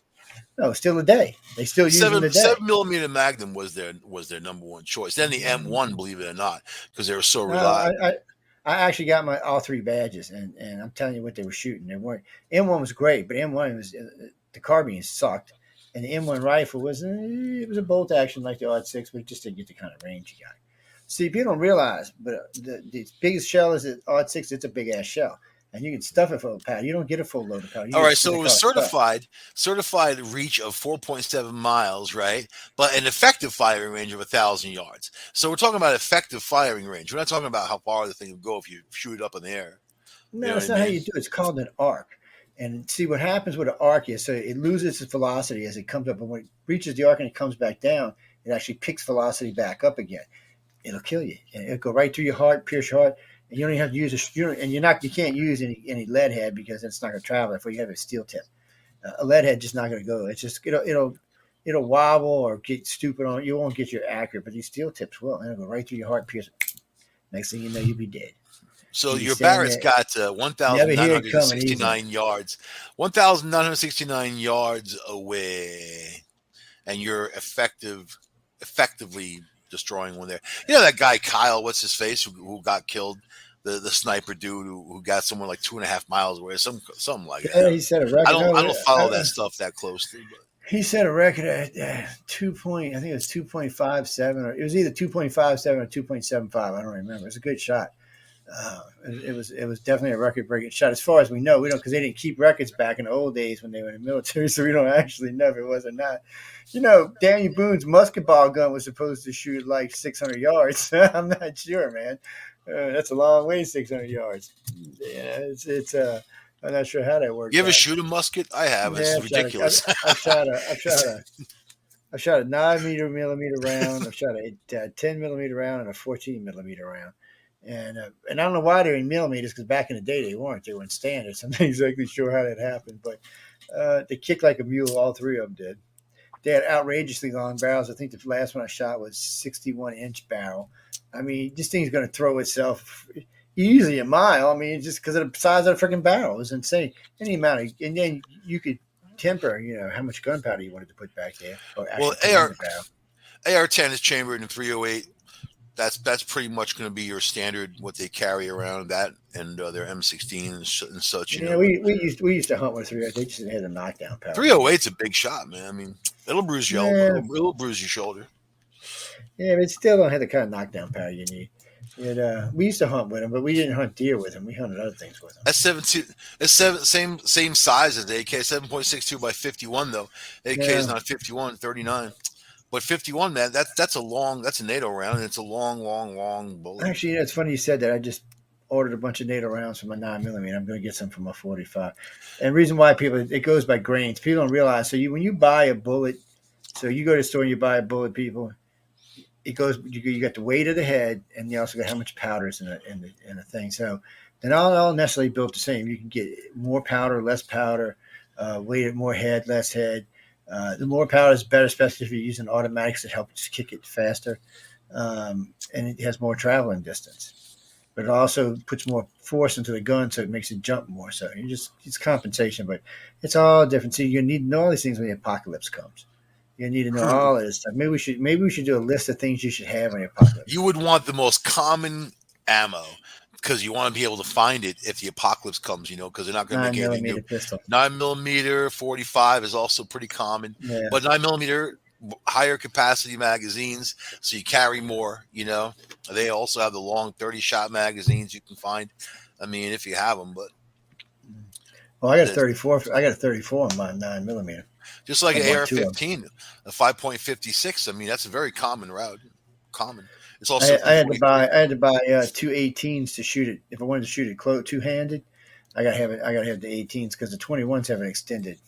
No, still today. They still use them today. 7 millimeter Magnum was their number one choice. Then the M1, believe it or not, because they were so No, reliable. I actually got my all three badges, and I'm telling you what they were shooting. They weren't M1 was great, but M1 was the carbine sucked, and the M1 rifle was it was a bolt action like the odd six, but it just didn't get the kind of range you got. See, people don't realize, but the biggest shell is the odd six. It's a big ass shell, and you can stuff it full of powder. You don't get a full load of powder. You All get right, what so they it call was a stuff. certified reach of 4.7 miles, right? But an effective firing range of 1,000 yards. So we're talking about effective firing range. We're not talking about how far the thing will go if you shoot it up in the air. You No, know what that's I not how mean? you do it. It's called an arc. And see what happens with an arc is so it loses its velocity as it comes up, and when it reaches the arc and it comes back down, it actually picks velocity back up again. It'll kill you. And it'll go right through your heart, pierce your heart, and you don't even have to use and you can't use any lead head because it's not going to travel if you have a steel tip. A lead head just not going to go. It's just it'll wobble or get stupid on it. You won't get your accurate, but these steel tips will. And it'll go right through your heart, pierce. Next thing you know, you'll be dead. So You'll be your standing Barrett's there. got Never hear it coming easily. 1,969 yards. 1,969 yards away. And you're effectively destroying one there. You know that guy Kyle, what's his face, who got killed, the sniper dude who got someone like 2.5 miles away, something like Yeah, that. he set a I record. don't No, I don't follow that stuff that closely, but he set a record at I think it was 2.57, or it was either 2.57 or 2.75. I don't remember. It was a good shot. It was definitely a record breaking shot. As far as we know, we don't because they didn't keep records back in the old days when they were in the military, so we don't actually know if it was or not. You know, Daniel Boone's musket ball gun was supposed to shoot like 600 yards. I'm not sure, man. That's a long way, 600 yards. Yeah, I'm not sure how that worked you ever out. shoot a musket? I have. Yeah, It's ridiculous. I've shot a 9 millimeter round. I've shot a 10 millimeter round and a 14 millimeter round. And I don't know why they're in millimeters because back in the day they weren't. They were in standards. I'm not exactly sure how that happened, but they kicked like a mule. All three of them did. They had outrageously long barrels. I think the last one I shot was 61-inch barrel. I mean, this thing's going to throw itself easily a mile. I mean, just because of the size of the freaking barrel, it was insane. Any amount of, and then you could temper, how much gunpowder you wanted to put back there, or Well, actually put in the barrel. AR-10 is chambered in 308. That's pretty much going to be your standard what they carry around that and their M16 and such. Yeah, we used to hunt with 308. They just had a knockdown power. 308's a big shot, man. I mean, it'll bruise your elbow. Yeah. It'll bruise your shoulder. Yeah, but it still don't have the kind of knockdown power you need. We used to hunt with them, but we didn't hunt deer with them. We hunted other things with them. That's 17. It's same size as the AK. 7.62 by 51 though. AK is not 51, 39. But 51, man, that's a NATO round, and it's a long bullet. Actually, it's funny you said that. I just ordered a bunch of NATO rounds for my 9mm. I'm going to get some for my 45. And the reason why it goes by grains. People don't realize. So when you buy a bullet, so you go to the store and you buy a bullet, people, it goes. You got the weight of the head, and you also got how much powder is in the thing. So they're not all necessarily built the same. You can get more powder, less powder, weight, more head, less head. The more powder is better, especially if you're using automatics that help just kick it faster, and it has more traveling distance. But it also puts more force into the gun, so it makes it jump more. So it's compensation, but it's all different. So you need to know all these things when the apocalypse comes. You need to know all of this stuff. Maybe we should do a list of things you should have when the apocalypse. You would want the most common ammo because you want to be able to find it if the apocalypse comes, because they're not going to make anything new. 9mm pistol. 9mm 45 is also pretty common, but 9mm higher capacity magazines, so you carry more. They also have the long 30-shot magazines you can find. I mean, if you have them, but I got a 34. I got a 34 on my 9mm. Just like an AR-15, a 5.56. I mean, that's a very common route. Common. It's also I had to buy 343. two 18s to shoot it. If I wanted to shoot it two handed, I gotta have it. I gotta have the 18s because the 21s have an extended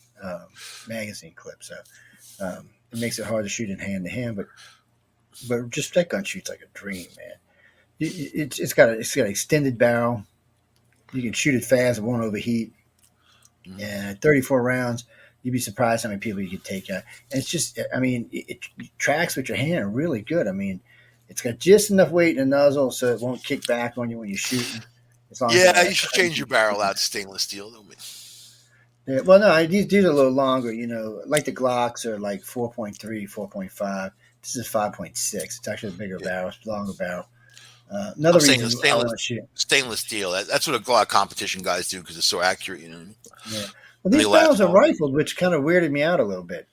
magazine clip, so it makes it hard to shoot in hand to hand. But just that gun shoots like a dream, man. It's got an extended barrel. You can shoot it fast; it won't overheat. Mhm. And 34 rounds, you'd be surprised how many people you could take out. And it's just, I mean, it tracks with your hand really good. I mean, it's got just enough weight in the nozzle so it won't kick back on you when you're shooting. As long as Yeah, it, you should change your barrel out to stainless steel. yeah, well, no, these are a little longer. Like the Glocks are like 4.3, 4.5. This is 5.6. It's actually a bigger Yeah, barrel, it's a longer barrel. I'm Another saying the reason I want to shoot. stainless steel. That's what a lot of competition guys do because it's so accurate. Yeah. Well, And they these last barrels are longer. rifled, which kind of weirded me out a little bit.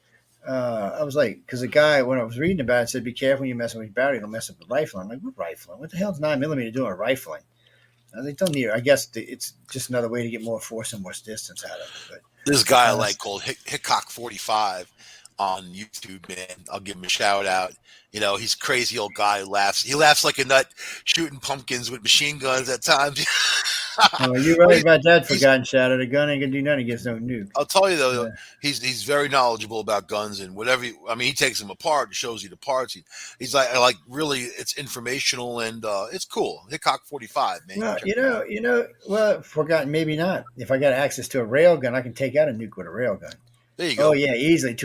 I was like, because the guy, when I was reading about it, said, be careful when you're messing with your battery, don't mess up the rifle. I'm like, what rifling? What the hell's 9mm doing rifling? They don't need it. I guess it's just another way to get more force and more distance out of it. This guy I Uh, like called Hickok 45 on YouTube, man. I'll give him a shout out. He's a crazy old guy who laughs. He laughs like a nut shooting pumpkins with machine guns at times. oh, you're But right about that, he's forgotten shadow. The gun ain't gonna do nothing against no nuke. I'll tell you though, Uh, he's very knowledgeable about guns and whatever. I mean, he takes them apart and shows you the parts. He's like really, it's informational and it's cool. Hickok 45, man, you well, check him out. well, forgotten, maybe not. If I got access to a rail gun, I can take out a nuke with a rail gun. There you Oh go. yeah, easily.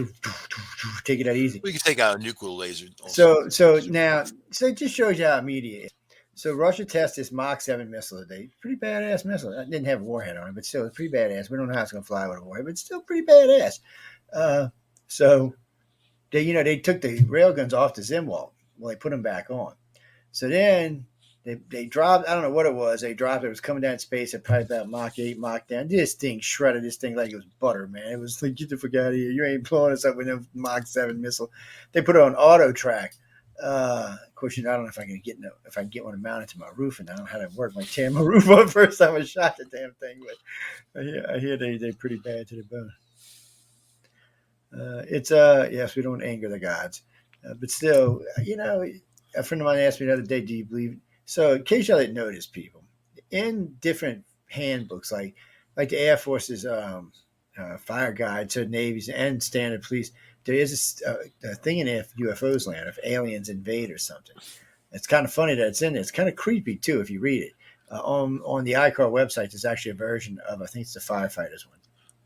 Take it out easy. We can take out a nuclear laser also. So it just shows you how immediate it is. So Russia tested this Mach 7 missile today. Pretty badass missile. It didn't have a warhead on it, but still, it's pretty badass. We don't know how it's going to fly with a warhead, but it's still pretty badass. Uh, so they took the railguns off the Zimwalt. Well, they put them back on. So then they dropped. I don't know what it was. They dropped it. It was coming down in space at probably about Mach 8, Mach 10. This thing shredded this thing like it was butter, man. It was like, get the fuck out of here. You ain't blowing us up with a Mach 7 missile. They put it on auto track. Of course, I don't know if I can get one mounted to my roof, and I don't know how that works. Like tear my roof up first time I shot the damn thing, but I hear they're pretty bad to the bone. It's yes, we don't anger the gods, but still, a friend of mine asked me the other day, "Do you believe?" So, in case y'all didn't notice, people, in different handbooks, like the Air Force's fire guide to navies and standard police, there is a thing in there if UFOs land, if aliens invade or something. It's kind of funny that it's in there. It's kind of creepy too if you read it. On the ICAR website, there's actually a version of, I think it's the firefighters one.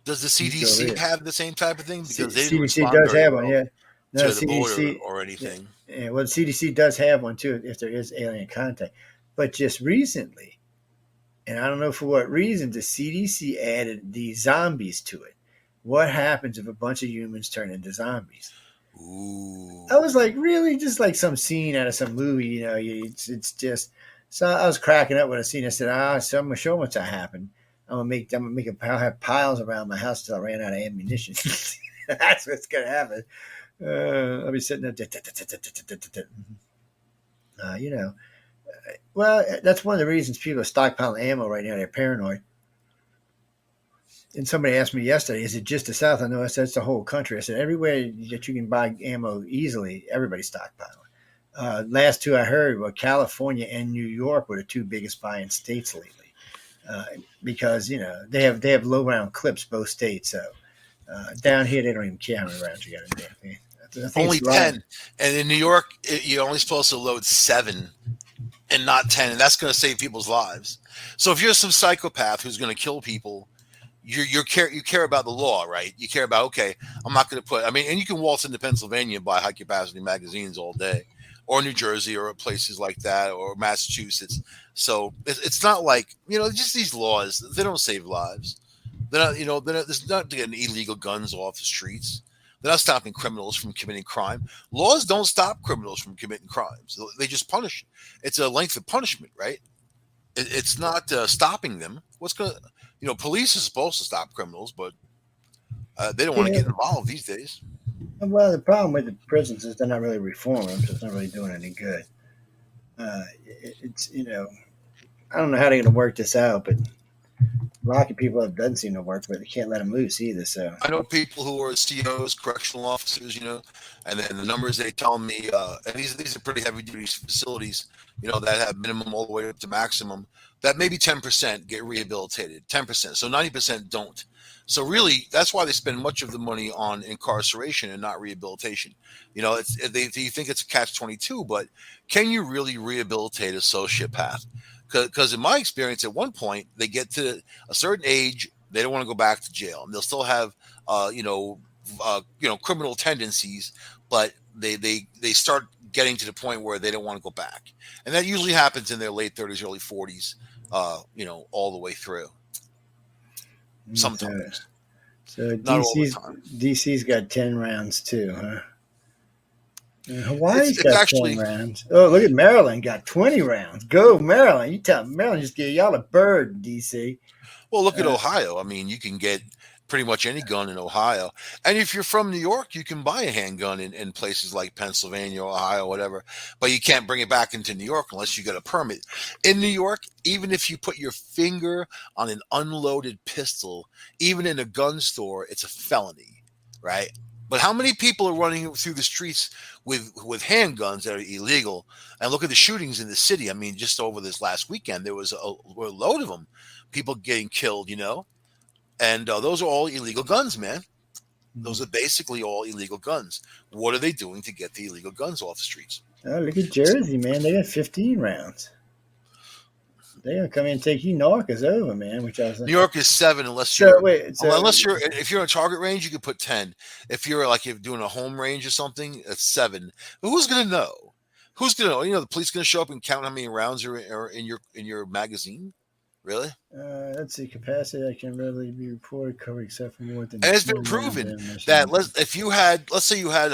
Does the You can go read CDC it. have the same type of thing? Because they didn't CDC respond does very have one, well yeah. No, to the border CDC, or yeah, anything. yeah. Well, CDC does have one too if there is alien contact. But just recently, and I don't know for what reason, the CDC added the zombies to it. What happens if a bunch of humans turn into zombies? Ooh. I was like, really? Just like some scene out of some movie, it's just. So I was cracking up when I seen it. I said, so I'm gonna show them what's happened. I'll have piles around my house until I ran out of ammunition. That's what's gonna happen. I'll be sitting there. Uh, you know, well, that's one of the reasons people are stockpiling ammo right now. They're paranoid. And somebody asked me yesterday, "Is it just the South?" I know. I said it's the whole country. I said everywhere that you can buy ammo easily, everybody's stockpiling. Last two I heard were California and New York were the two biggest buying states lately, uh, because they have low round clips both states. So down here they don't even care how many rounds you got in there. I think Only it's live. 10. And in New York, you're only supposed to load 7 and not 10. And that's going to save people's lives. So if you're some psychopath who's going to kill people, you care about the law, right? You care about, okay, I'm not going to put, I mean, and you can waltz into Pennsylvania and buy high capacity magazines all day, or New Jersey, or places like that, or Massachusetts. So it's not like, just these laws, they don't save lives. They're not, there's not getting illegal guns off the streets. They're not stopping criminals from committing crime. Laws don't stop criminals from committing crimes. They just punish. It's a length of punishment, right? It's not stopping them. What's going to, police is supposed to stop criminals, but they don't want to Yeah. get involved these days. Well, the problem with the prisons is they're not really reforming them, so it's not really doing any good. It's I don't know how they're going to work this out, but locking people up doesn't seem to work, but they can't let them loose either. So I know people who are COs, correctional officers, and then the numbers they tell me, and these are pretty heavy duty facilities, that have minimum all the way up to maximum. That maybe 10% get rehabilitated, 10%. So 90% don't. So really, that's why they spend much of the money on incarceration and not rehabilitation. They think it's a catch-22, but can you really rehabilitate a sociopath? Because in my experience, at one point they get to a certain age, they don't want to go back to jail, and they'll still have uh, you know, criminal tendencies, but they start getting to the point where they don't want to go back, and that usually happens in their late 30s, early 40s, all the way through. so, Sometimes, so not all the DC's time. DC's got 10 rounds too, huh? It's Hawaii's it's got 10 actually rounds. Oh, look at Maryland got 20 rounds. Go Maryland! You tell Maryland just gave y'all a bird, DC. Well, look at Uh, Ohio. I mean, you can get pretty much any gun in Ohio. And if you're from New York, you can buy a handgun in places like Pennsylvania, Ohio, whatever. But you can't bring it back into New York unless you get a permit. In New York, even if you put your finger on an unloaded pistol, even in a gun store, it's a felony, right? But how many people are running through the streets with handguns that are illegal? And look at the shootings in the city. I mean, just over this last weekend, there was a load of them, people getting killed, and those are all illegal guns, man. Those are basically all illegal guns. What are they doing to get the illegal guns off the streets? oh, look at Jersey, man. They got 15 rounds. They gonna come in and take you knockers over, man. Which I was like, New York is 7, unless so you're wait, so unless you're if you're in a target range, you can put 10. If you're like if doing a home range or something, it's 7. But who's gonna know? Who's gonna know? The police gonna show up and count how many rounds are in your magazine. Really? let's see, capacity that can readily be reported cover except for more than And it's been 20 rounds proven of that ammunition. if you had, let's say you had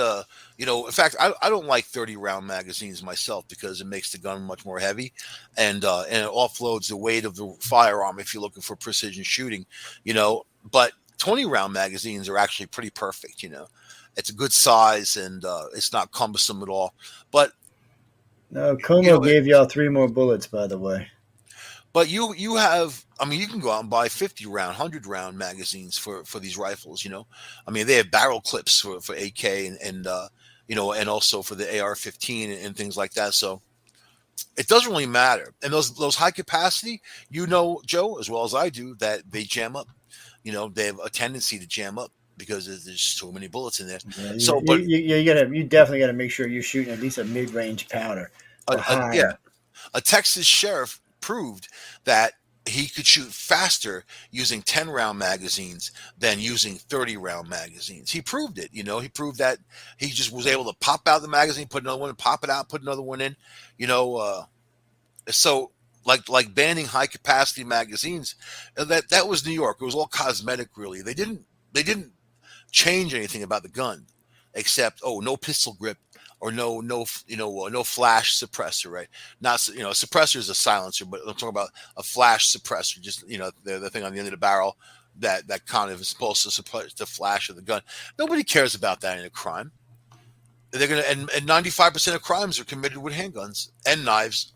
in fact, I don't like 30 round magazines myself because it makes the gun much more heavy, and it offloads the weight of the firearm if you're looking for precision shooting, but 20 round magazines are actually pretty perfect. It's a good size, and it's not cumbersome at all. But No, you Como know, gave y'all 3 more bullets, by the way. But you have, I mean, you can go out and buy 50 round, 100 round magazines for these rifles. I mean, they have barrel clips for AK and also for the AR-15 and things like that. So it doesn't really matter. And those high capacity, Joe, as well as I do, that they jam up. They have a tendency to jam up because there's so many bullets in there. Yeah, So, but you definitely gotta make sure you're shooting at least a mid-range powder or yeah, higher. a Texas sheriff proved that he could shoot faster using 10 round magazines than using 30 round magazines. He proved it. He proved that he just was able to pop out the magazine, put another one in, pop it out, put another one in. You know, so like banning high capacity magazines, that was New York. It was all cosmetic, really. They didn't change anything about the gun, except no pistol grip or no flash suppressor, right? Not a suppressor is a silencer, but I'm talking about a flash suppressor, just the thing on the end of the barrel that kind of is supposed to suppress the flash of the gun. Nobody cares about that in a crime. They're gonna and 95% of crimes are committed with handguns and knives.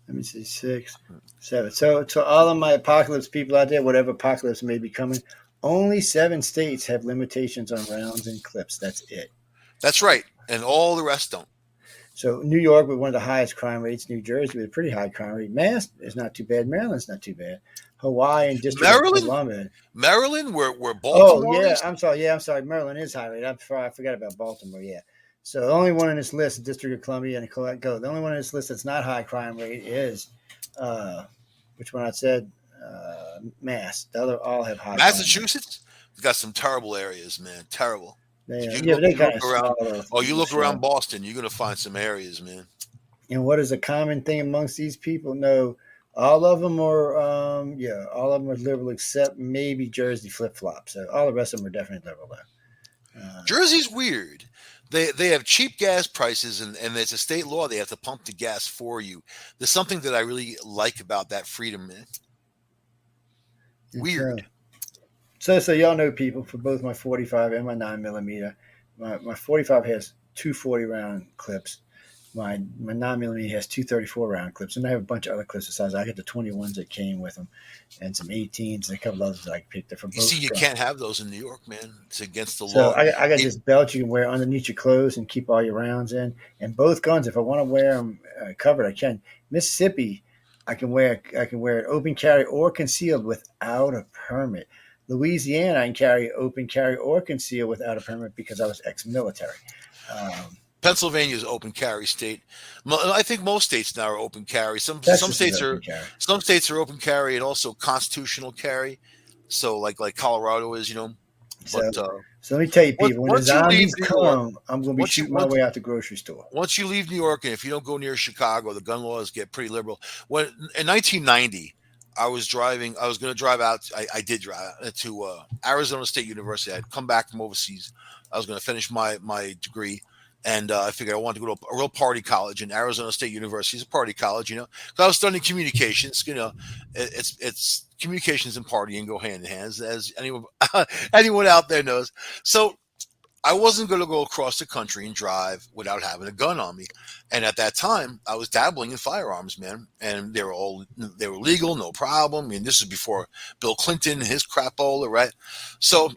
Let me see, 6, 7. So to all of my apocalypse people out there, whatever apocalypse may be coming, only 7 states have limitations on rounds and clips. That's it. That's right, and all the rest don't. So New York with one of the highest crime rates, New Jersey with a pretty high crime rate, Mass is not too bad, Maryland's not too bad, Hawaii and District of Maryland, Columbia. Maryland, where Oh Baltimore yeah, is. I'm sorry. Yeah, I'm sorry. Maryland is high rate. I forgot about Baltimore. Yeah. So the only one in this list, the District of Columbia and Go. The only one in this list that's not high crime rate is, uh, which one I said, Mass. The other all have high crime rate. Massachusetts has got some terrible areas, man. Terrible. If Yeah, but they you kind look of around, small though. oh, you look around So, Boston, you're gonna find some areas, man. and what is a common thing amongst these people? No, all of them are, all of them are liberal except maybe Jersey flip flop. So all the rest of them are definitely liberal though. Jersey's weird. They have cheap gas prices, and there's a state law they have to pump the gas for you. There's something that I really like about that freedom, man. It's Weird. so y'all know people for both my 45 and my 9 millimeter. My 45 has two 40 round clips. my 9mm has two 34 round clips, and I have a bunch of other clips besides. I got the 21s that came with them, and some 18s and a couple others that I picked up from You see, both you guns. can't have those in New York, man. It's against the So law. I got It, this belt you can wear underneath your clothes and keep all your rounds in. And both guns, if I want to wear them covered, I can. Mississippi, I can wear it open carry or concealed without a permit. Louisiana, I can carry open carry or conceal without a permit because I was ex-military. Um, Pennsylvania is open carry state. I think most states now are open carry. Some Texas is states open are carry. open carry and also constitutional carry. So like Colorado is, So, but so let me tell you, people, when the once you leave zombies New York, come, I'm going to be once you shooting my once way out the grocery store. once you leave New York, and if you don't go near Chicago, the gun laws get pretty liberal. When in 1990, I was driving. I was going to drive out. I did drive out to Arizona State University. I'd come back from overseas. I was going to finish my degree, and I figured I wanted to go to a real party college. And Arizona State University is a party college, because I was studying communications. It's communications and partying go hand in hand, as anyone anyone out there knows. So I wasn't going to go across the country and drive without having a gun on me. And at that time, I was dabbling in firearms, man. And they were legal, no problem. I mean, this is before Bill Clinton and his crapola, right? So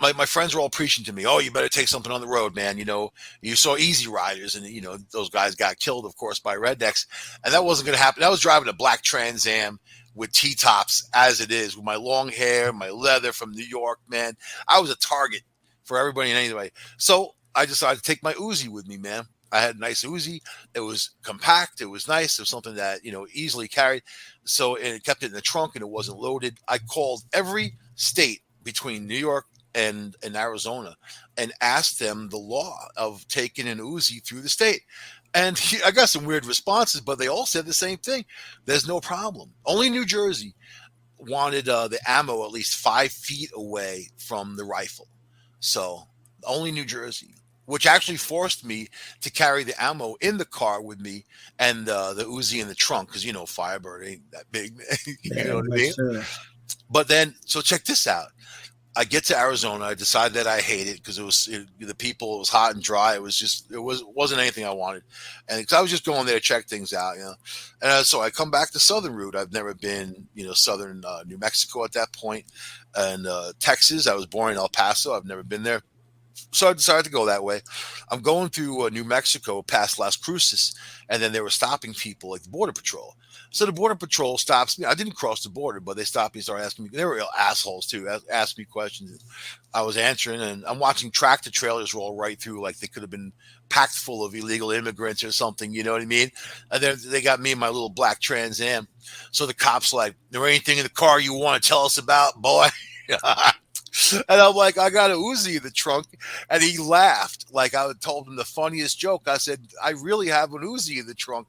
my friends were all preaching to me, oh, you better take something on the road, man. You saw Easy Riders, and, those guys got killed, of course, by rednecks. And that wasn't going to happen. I was driving a black Trans Am with T-tops as it is, with my long hair, my leather from New York, man. I was a target for everybody and anyway. So I decided to take my Uzi with me, man. I had a nice Uzi. It was compact. It was nice. It was something that, easily carried. So it kept it in the trunk and it wasn't loaded. I called every state between New York and Arizona and asked them the law of taking an Uzi through the state. And I got some weird responses, but they all said the same thing. There's no problem. Only New Jersey wanted the ammo at least 5 feet away from the rifle. So only New Jersey, which actually forced me to carry the ammo in the car with me and the Uzi in the trunk because, Firebird ain't that big. You Yeah, know what I much mean? sooner. But then, so check this out. I get to Arizona. I decide that I hate it because the people. It was hot and dry. Wasn't anything I wanted, and because I was just going there to check things out, And so I come back to Southern route. I've never been, Southern New Mexico at that point, and Texas. I was born in El Paso. I've never been there. So I decided to go that way. I'm going through New Mexico past Las Cruces, and then they were stopping people like the Border Patrol. So the Border Patrol stops me. I didn't cross the border, but they stopped me and started asking me. They were real assholes, too. Asked me questions. I was answering, and I'm watching tractor trailers roll right through like they could have been packed full of illegal immigrants or something. You know what I mean? And then they got me in my little black Trans Am. So the cop's like, there anything in the car you want to tell us about, boy? And I'm like, I got a Uzi in the trunk. And he laughed. Like I told him the funniest joke. I said, I really have an Uzi in the trunk.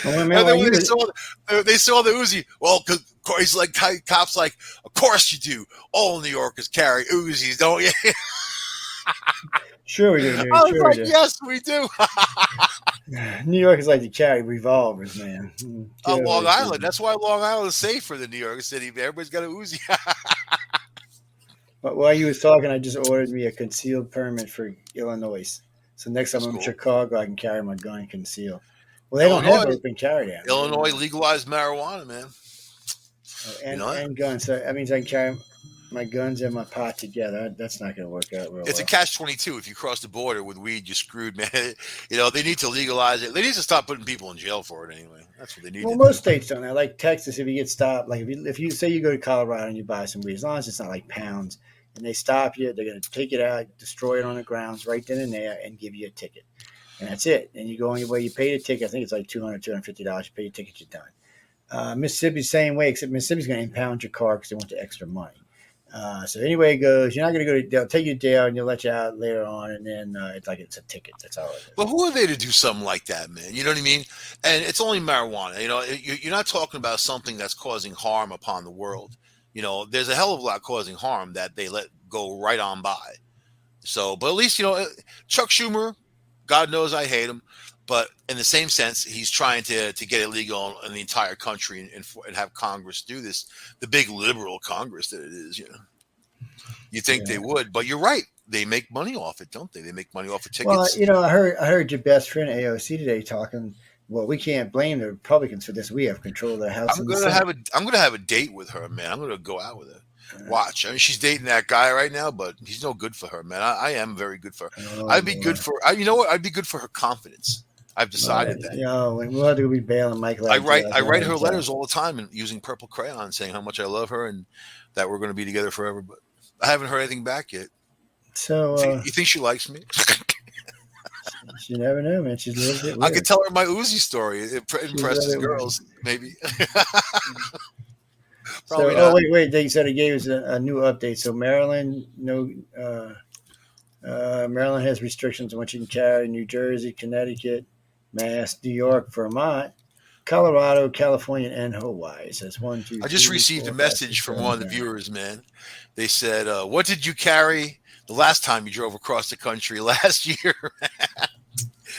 Well, man, And then while when you were, they saw the Uzi, well, he's like, cops like, of course you do. All New Yorkers carry Uzis, don't you? sure we do, I dude. was Sure we like, do. yes, we do. New Yorkers like to carry revolvers, man. Get over Long it, Island. dude. That's why Long Island is safer than New York City. Everybody's got a Uzi. But while you was talking, I just ordered me a concealed permit for Illinois. So next time That's I'm in cool. Chicago, I can carry my gun concealed. Well, they don't have Illinois, open carry down there. Illinois legalized marijuana, man. You know, And guns. So that means I can carry my guns and my pot together. That's not going to work out real it's a well. catch-22. If you cross the border with weed, you're screwed, man. They need to legalize it. They need to stop putting people in jail for it anyway. That's what they need Well, to do. most states don't. Like Texas, if you get stopped, like if you say you go to Colorado and you buy some weed, as long as it's not like pounds, and they stop you, they're going to take it out, destroy it on the grounds right then and there, and give you a ticket, and that's it. And you go on your way. You pay the ticket. I think it's like $250. You pay your ticket, you're done. Mississippi's the same way, except Mississippi's going to impound your car because they want the extra money. So anyway it goes, you're not going to go to. They'll take you down and they'll let you out later on, and then it's a ticket. That's all it is. But who are they to do something like that, man? You know what I mean? And it's only marijuana. You're not talking about something that's causing harm upon the world. There's a hell of a lot causing harm that they let go right on by. So, but at least, Chuck Schumer, God knows I hate him, but in the same sense, he's trying to get it legal in the entire country and have Congress do this, the big liberal Congress that it is. You think Yeah. they would, but you're right. they make money off it, don't they? They make money off of Well, tickets. I heard your best friend AOC today talking. Well, we can't blame the Republicans for this. We have control of the House and the Senate. I'm gonna have a date with her, man. I'm gonna go out with her. Watch. I mean, she's dating that guy right now, but he's no good for her, man. I am very good for her. Oh I'd be good Lord. for. You know what? I'd be good for her confidence. I've decided that. We'll have to be bailing Michael out of jail. I write her letters all the time and using purple crayon, saying how much I love her and that we're going to be together forever. But I haven't heard anything back yet. So You think she likes me? you never know, man. She's a little bit I weird. could tell her my Uzi story. It impresses girls, maybe. Probably not. Wait. They said he gave us a new update. So Maryland, no, Maryland has restrictions on what you can carry. New Jersey, Connecticut, Mass, New York, Vermont, Colorado, California, and Hawaii. It says 1, 2, I just 3, received 4, a 5, message 6, from 7, one of the 8. viewers, man. They said, "What did you carry the last time you drove across the country last year?"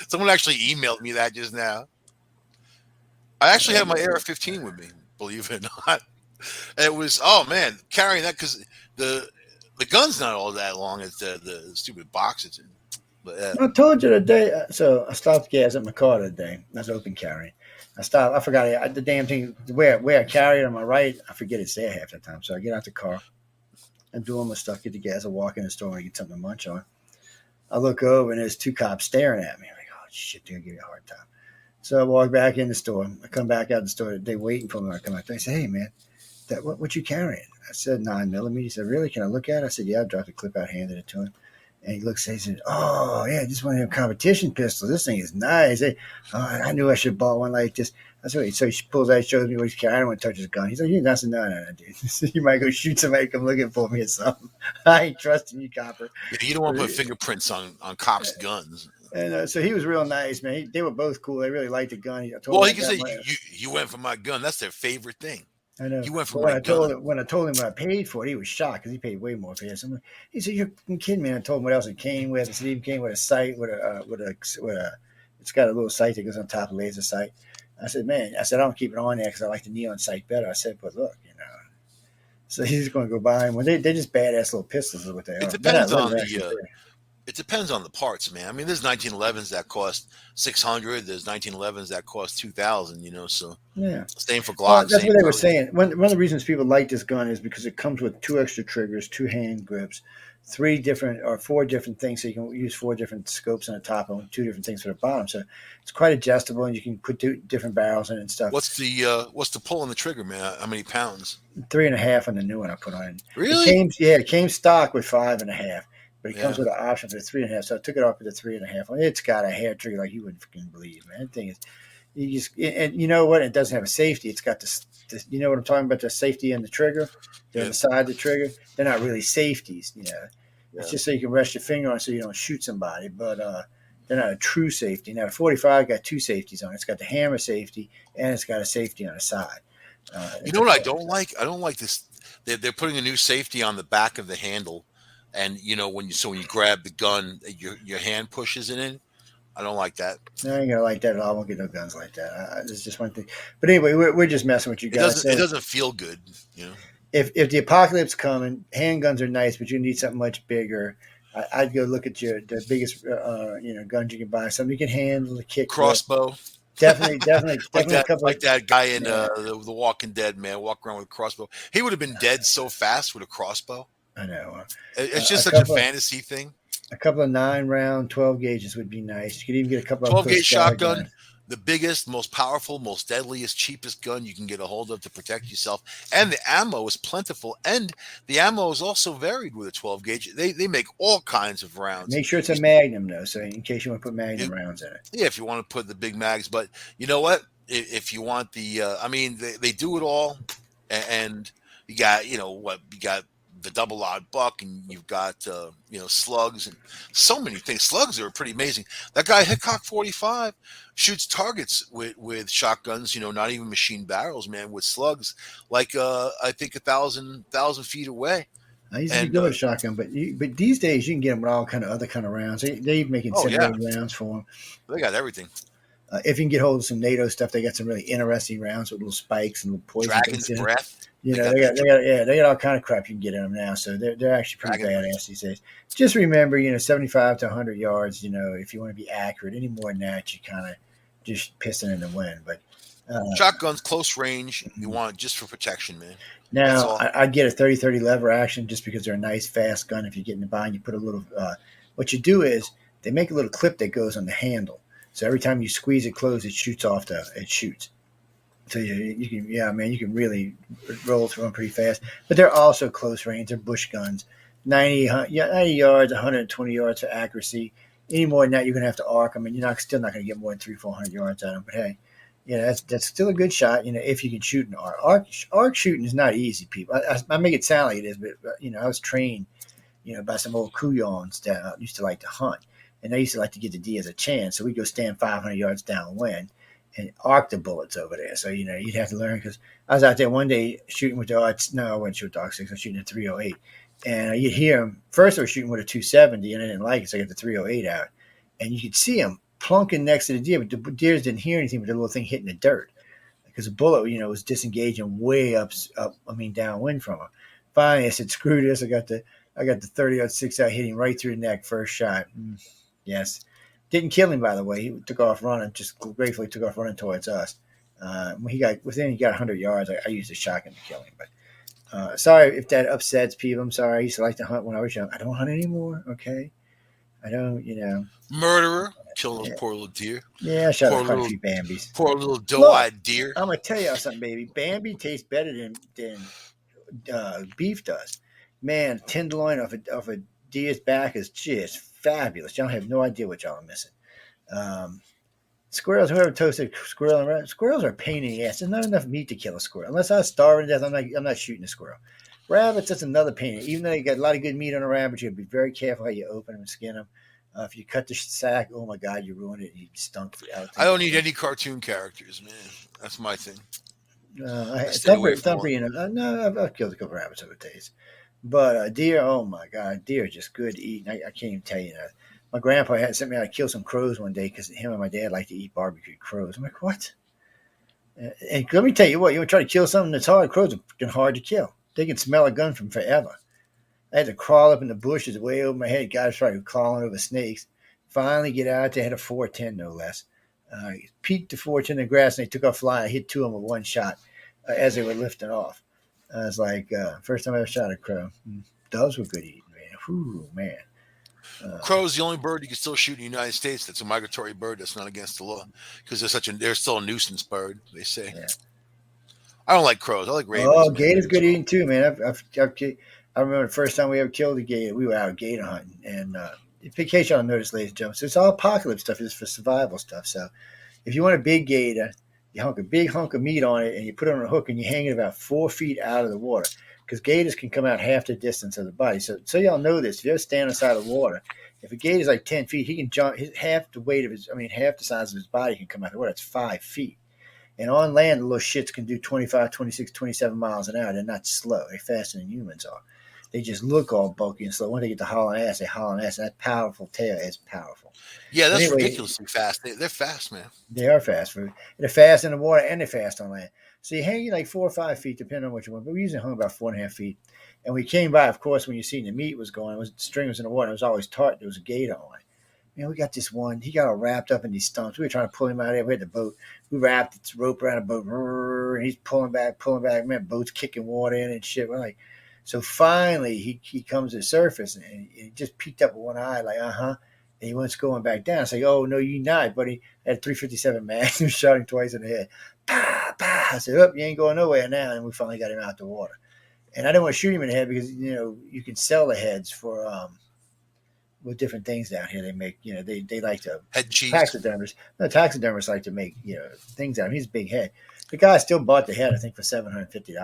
Someone actually emailed me that just now. I actually have my AR-15 with me, believe it or not. It was, oh man, carrying that because the gun's not all that long as the stupid box it's in. But I told you today. So I stopped gas at my car today. I was open carrying. I stopped. I forgot the damn thing. Where I carry it on my right, I forget it's there half the time. So I get out the car and do all my stuff, get the gas. I walk in the store and get something to munch on. I look over and there's 2 cops staring at me. I'm like, oh shit, they're gonna give me a hard time. So I walk back in the store. I come back out the store. They're waiting for me when I come out. They say, hey man, what you carrying? I said 9mm. He said, really? Can I look at it? I said, yeah. I dropped the clip out, handed it to him. And he looks, he said, oh, yeah, this one of them competition pistols. This thing is nice. I knew I should have bought one like this. That's what so he pulls out, shows me what he's carrying. I don't want to touch his gun. He's like, I said, no, dude. You might go shoot somebody come looking for me or something. I ain't trusting you, copper. yeah, you don't want to put fingerprints on cops' guns. And so he was real nice, man. They were both cool. They really liked the gun. He can say, you went for my gun. That's their favorite thing. I know. You went for But my gun. When I told him what I paid for it, he was shocked because he paid way more for it. So he said, "You're kidding me!" And I told him what else it came with. He said it even came with a sight, it's got a little sight that goes on top of the laser sight. I said, "Man," I don't keep it on there because I like the neon sight better. I said, "But look, So he's going to go buy them. Well, they're just badass little pistols, is what they are. It depends on the parts, man. I mean, there's 1911s that cost $600. There's 1911s that cost $2,000. So yeah, same for Glock. Well, that's what they were saying. One of the reasons people like this gun is because it comes with 2 extra triggers, 2 hand grips, 4 different things. So you can use 4 different scopes on the top and 2 different things for the bottom. So it's quite adjustable, and you can put 2 different barrels in it and stuff. What's the pull on the trigger, man? How many pounds? 3.5 on the new one I put on. Really? It came stock with 5.5. But it comes with an option for the 3.5, so I took it off with the 3.5. It's got a hair trigger like you wouldn't freaking believe, man. That thing is, and you know what? It doesn't have a safety. It's got this. You know what I'm talking about? The safety in the trigger, on the side of the trigger. They're not really safeties, It's just so you can rest your finger on it so you don't shoot somebody. But they're not a true safety. Now the 45 got 2 safeties on it. It's got the hammer safety and it's got a safety on the side. You know what I don't like? I don't like this. They're putting a new safety on the back of the handle. And when you grab the gun, your hand pushes it in. I don't like that. I ain't gonna like that at all. I won't get no guns like that. It's just one thing. But anyway, we're just messing with you guys. It doesn't feel good, If the apocalypse coming, handguns are nice, but you need something much bigger. I'd go look at the biggest guns you can buy. Something you can handle, the kick crossbow. Definitely. like that guy in the Walking Dead, man, walk around with a crossbow. He would have been dead so fast with a crossbow. I know. It's just such a fantasy thing. A couple of 9-round 12 gauges would be nice. You could even get a couple of 12-gauge shotgun, the biggest, most powerful, most deadliest, cheapest gun you can get a hold of to protect yourself. And the ammo is plentiful. And the ammo is also varied with a 12-gauge. They make all kinds of rounds. Make sure it's a Magnum, though, so in case you want to put Magnum rounds in it. Yeah, if you want to put the big mags. But you know what? If you want the they do it all. And you got, you got the double odd buck, and you've got slugs and so many things. Slugs are pretty amazing. That guy Hickok 45 shoots targets with shotguns, not even machine barrels, man, with slugs like I think 1,000 feet away. I used to be good with shotgun, but these days you can get them with all other kind of rounds. They're making similar rounds for them. They got everything. If you can get hold of some NATO stuff, they got some really interesting rounds with little spikes and little poison things Dragon's in it. breath. You They know, got the they got all kind of crap you can get in them now. So they're actually pretty dragon breath. badass these days. Just remember, 75 to 100 yards. If you want to be accurate, any more than that, you kind of just pissing in the wind. But Shotgun's close range. You want it just for protection, man. That's now all. I'd get a 30-30 lever action just because they're a nice fast gun. If you get in the bind, you put a little. What you do is they make a little clip that goes on the handle. So every time you squeeze it closed, it shoots off it shoots. So you can, yeah, man, you can really roll through them pretty fast. But they're also close range. They're bush guns, 90 yards, 120 yards for accuracy. Any more than that, you're gonna have to arc them, and still not gonna get more than 300-400 yards out of them. But hey, that's still a good shot. If you can shoot an arc. Arc shooting is not easy, people. I make it sound like it is, but I was trained, by some old Kuyons that used to like to hunt, and they used to like to give the deers a chance. So we go stand 500 yards downwind and arc the bullets over there. So, you'd have to learn because I was out there one day shooting with the arcs. No, I wasn't shooting with the arc 6. I was shooting at 308. And you'd hear them. First, I was shooting with a 270 and I didn't like it. So I got the 308 out. And you could see them plunking next to the deer, but the deers didn't hear anything but the little thing hitting the dirt because the bullet, was disengaging way downwind from them. Finally, I said, screw this. I got the 30-06 out hitting right through the neck, first shot. Yes. Didn't kill him, by the way. He took off running, just gratefully took off running towards us. When he got 100 yards, I used a shotgun to kill him. But sorry if that upsets people. I'm sorry. I used to like to hunt when I was young. I don't hunt anymore, okay? I don't. Murderer. Kill those Yeah, poor little deer. yeah I shot Poor quite a little, few Bambis. poor little Look, doe-eyed deer. I'm going to tell you something, baby. Bambi tastes better than beef does. Man, tenderloin off a deer's back is just fabulous. Y'all have no idea what y'all are missing. Squirrels, whoever toasted squirrel and rabbit, squirrels are a pain in the ass. There's not enough meat to kill a squirrel. Unless I was starving to death, I'm not shooting a squirrel. Rabbits, that's another pain. Even though you got a lot of good meat on a rabbit, you got to be very careful how you open them and skin them. If you cut the sack, oh my God, you ruined it. You stunk out. I don't need any cartoon characters, man. That's my thing. I stay away from Thumper, no, I've killed a couple rabbits over the days. But deer, oh my God, deer are just good to eat. I can't even tell you that. My grandpa had sent me out to kill some crows one day because him and my dad like to eat barbecued crows. I'm like, what? And let me tell you what, you want to try to kill something that's hard? Crows are hard to kill. They can smell a gun from forever. I had to crawl up in the bushes way over my head. Guys started crawling over snakes. Finally get out there, had a 410 no less. Peeked the 410 in the grass and they took off flying. I hit two of them with one shot as they were lifting off. I was like, first time I ever shot a crow. Doves were good eating, man. Whew, man. Crow's the only bird you can still shoot in the United States that's a migratory bird that's not against the law because they're still a nuisance bird. They say. Yeah. I don't like crows. I like ravens. Oh, gator's good eating too, man. I remember the first time we ever killed a gator. We were out gator hunting, and in case y'all noticed, ladies and gentlemen, so it's all apocalypse stuff. It's for survival stuff. So if you want a big gator, you hunk a big hunk of meat on it, and you put it on a hook, and you hang it about 4 feet out of the water. Because gators can come out half the distance of the body. So y'all know this. If you ever stand inside of water, if a gator's like 10 feet, he can jump half the size of his body can come out of the water. That's 5 feet. And on land, the little shits can do 25, 26, 27 miles an hour. They're not slow. They're faster than humans are. They just look all bulky and slow. When they get to hauling ass, they haul ass. And that powerful tail is powerful. Yeah, that's ridiculously fast. They're fast, man. They are fast. They're fast in the water and they're fast on land. So you hang like 4 or 5 feet, depending on what you want. But we usually hung about 4.5 feet. And we came by, of course, when you seen the meat was going, the string was in the water. It was always taut. There was a gator on it. Man, we got this one. He got all wrapped up in these stumps. We were trying to pull him out of there. We had the boat. We wrapped the rope around the boat. And he's pulling back. Man, boat's kicking water in and shit. We're like, so finally he comes to the surface and he just peeked up with one eye, like, and he wants going back down. I say, oh, no, you not, buddy. I had a 357 Magnum, shot him twice in the head. Bah, bah. I said, oh, you ain't going nowhere now. And we finally got him out the water. And I didn't want to shoot him in the head because, you can sell the heads for with different things down here. They make, they like to head cheese. Taxidermists like to make, things out of him. He's a big head. The guy still bought the head, I think, for $750.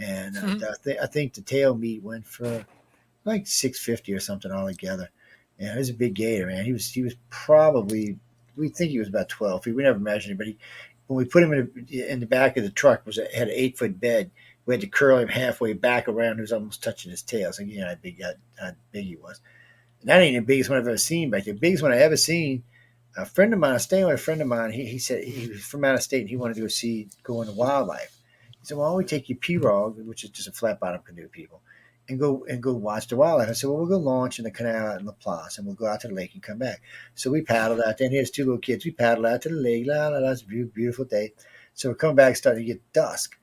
And I think the tail meat went for like $650 or something altogether. And it was a big gator, man. He was probably, we think he was about 12 feet. We never measured him, but when we put him in the back of the truck, had an 8-foot bed. We had to curl him halfway back around. He was almost touching his tail. So how big he was. And that ain't the biggest one I've ever seen back there. The biggest one I ever seen A friend of mine, I was staying with a friend of mine. He said he was from out of state and he wanted to go into wildlife. He said, "Well, why don't we take you pirogue, which is just a flat bottom canoe, people, and go watch the wildlife?" I said, "Well, we'll go launch in the canal out in Laplace and we'll go out to the lake and come back." So we paddled out there. And here's two little kids. We paddled out to the lake. La la la. It's a beautiful day. So we're coming back, starting to get dusk,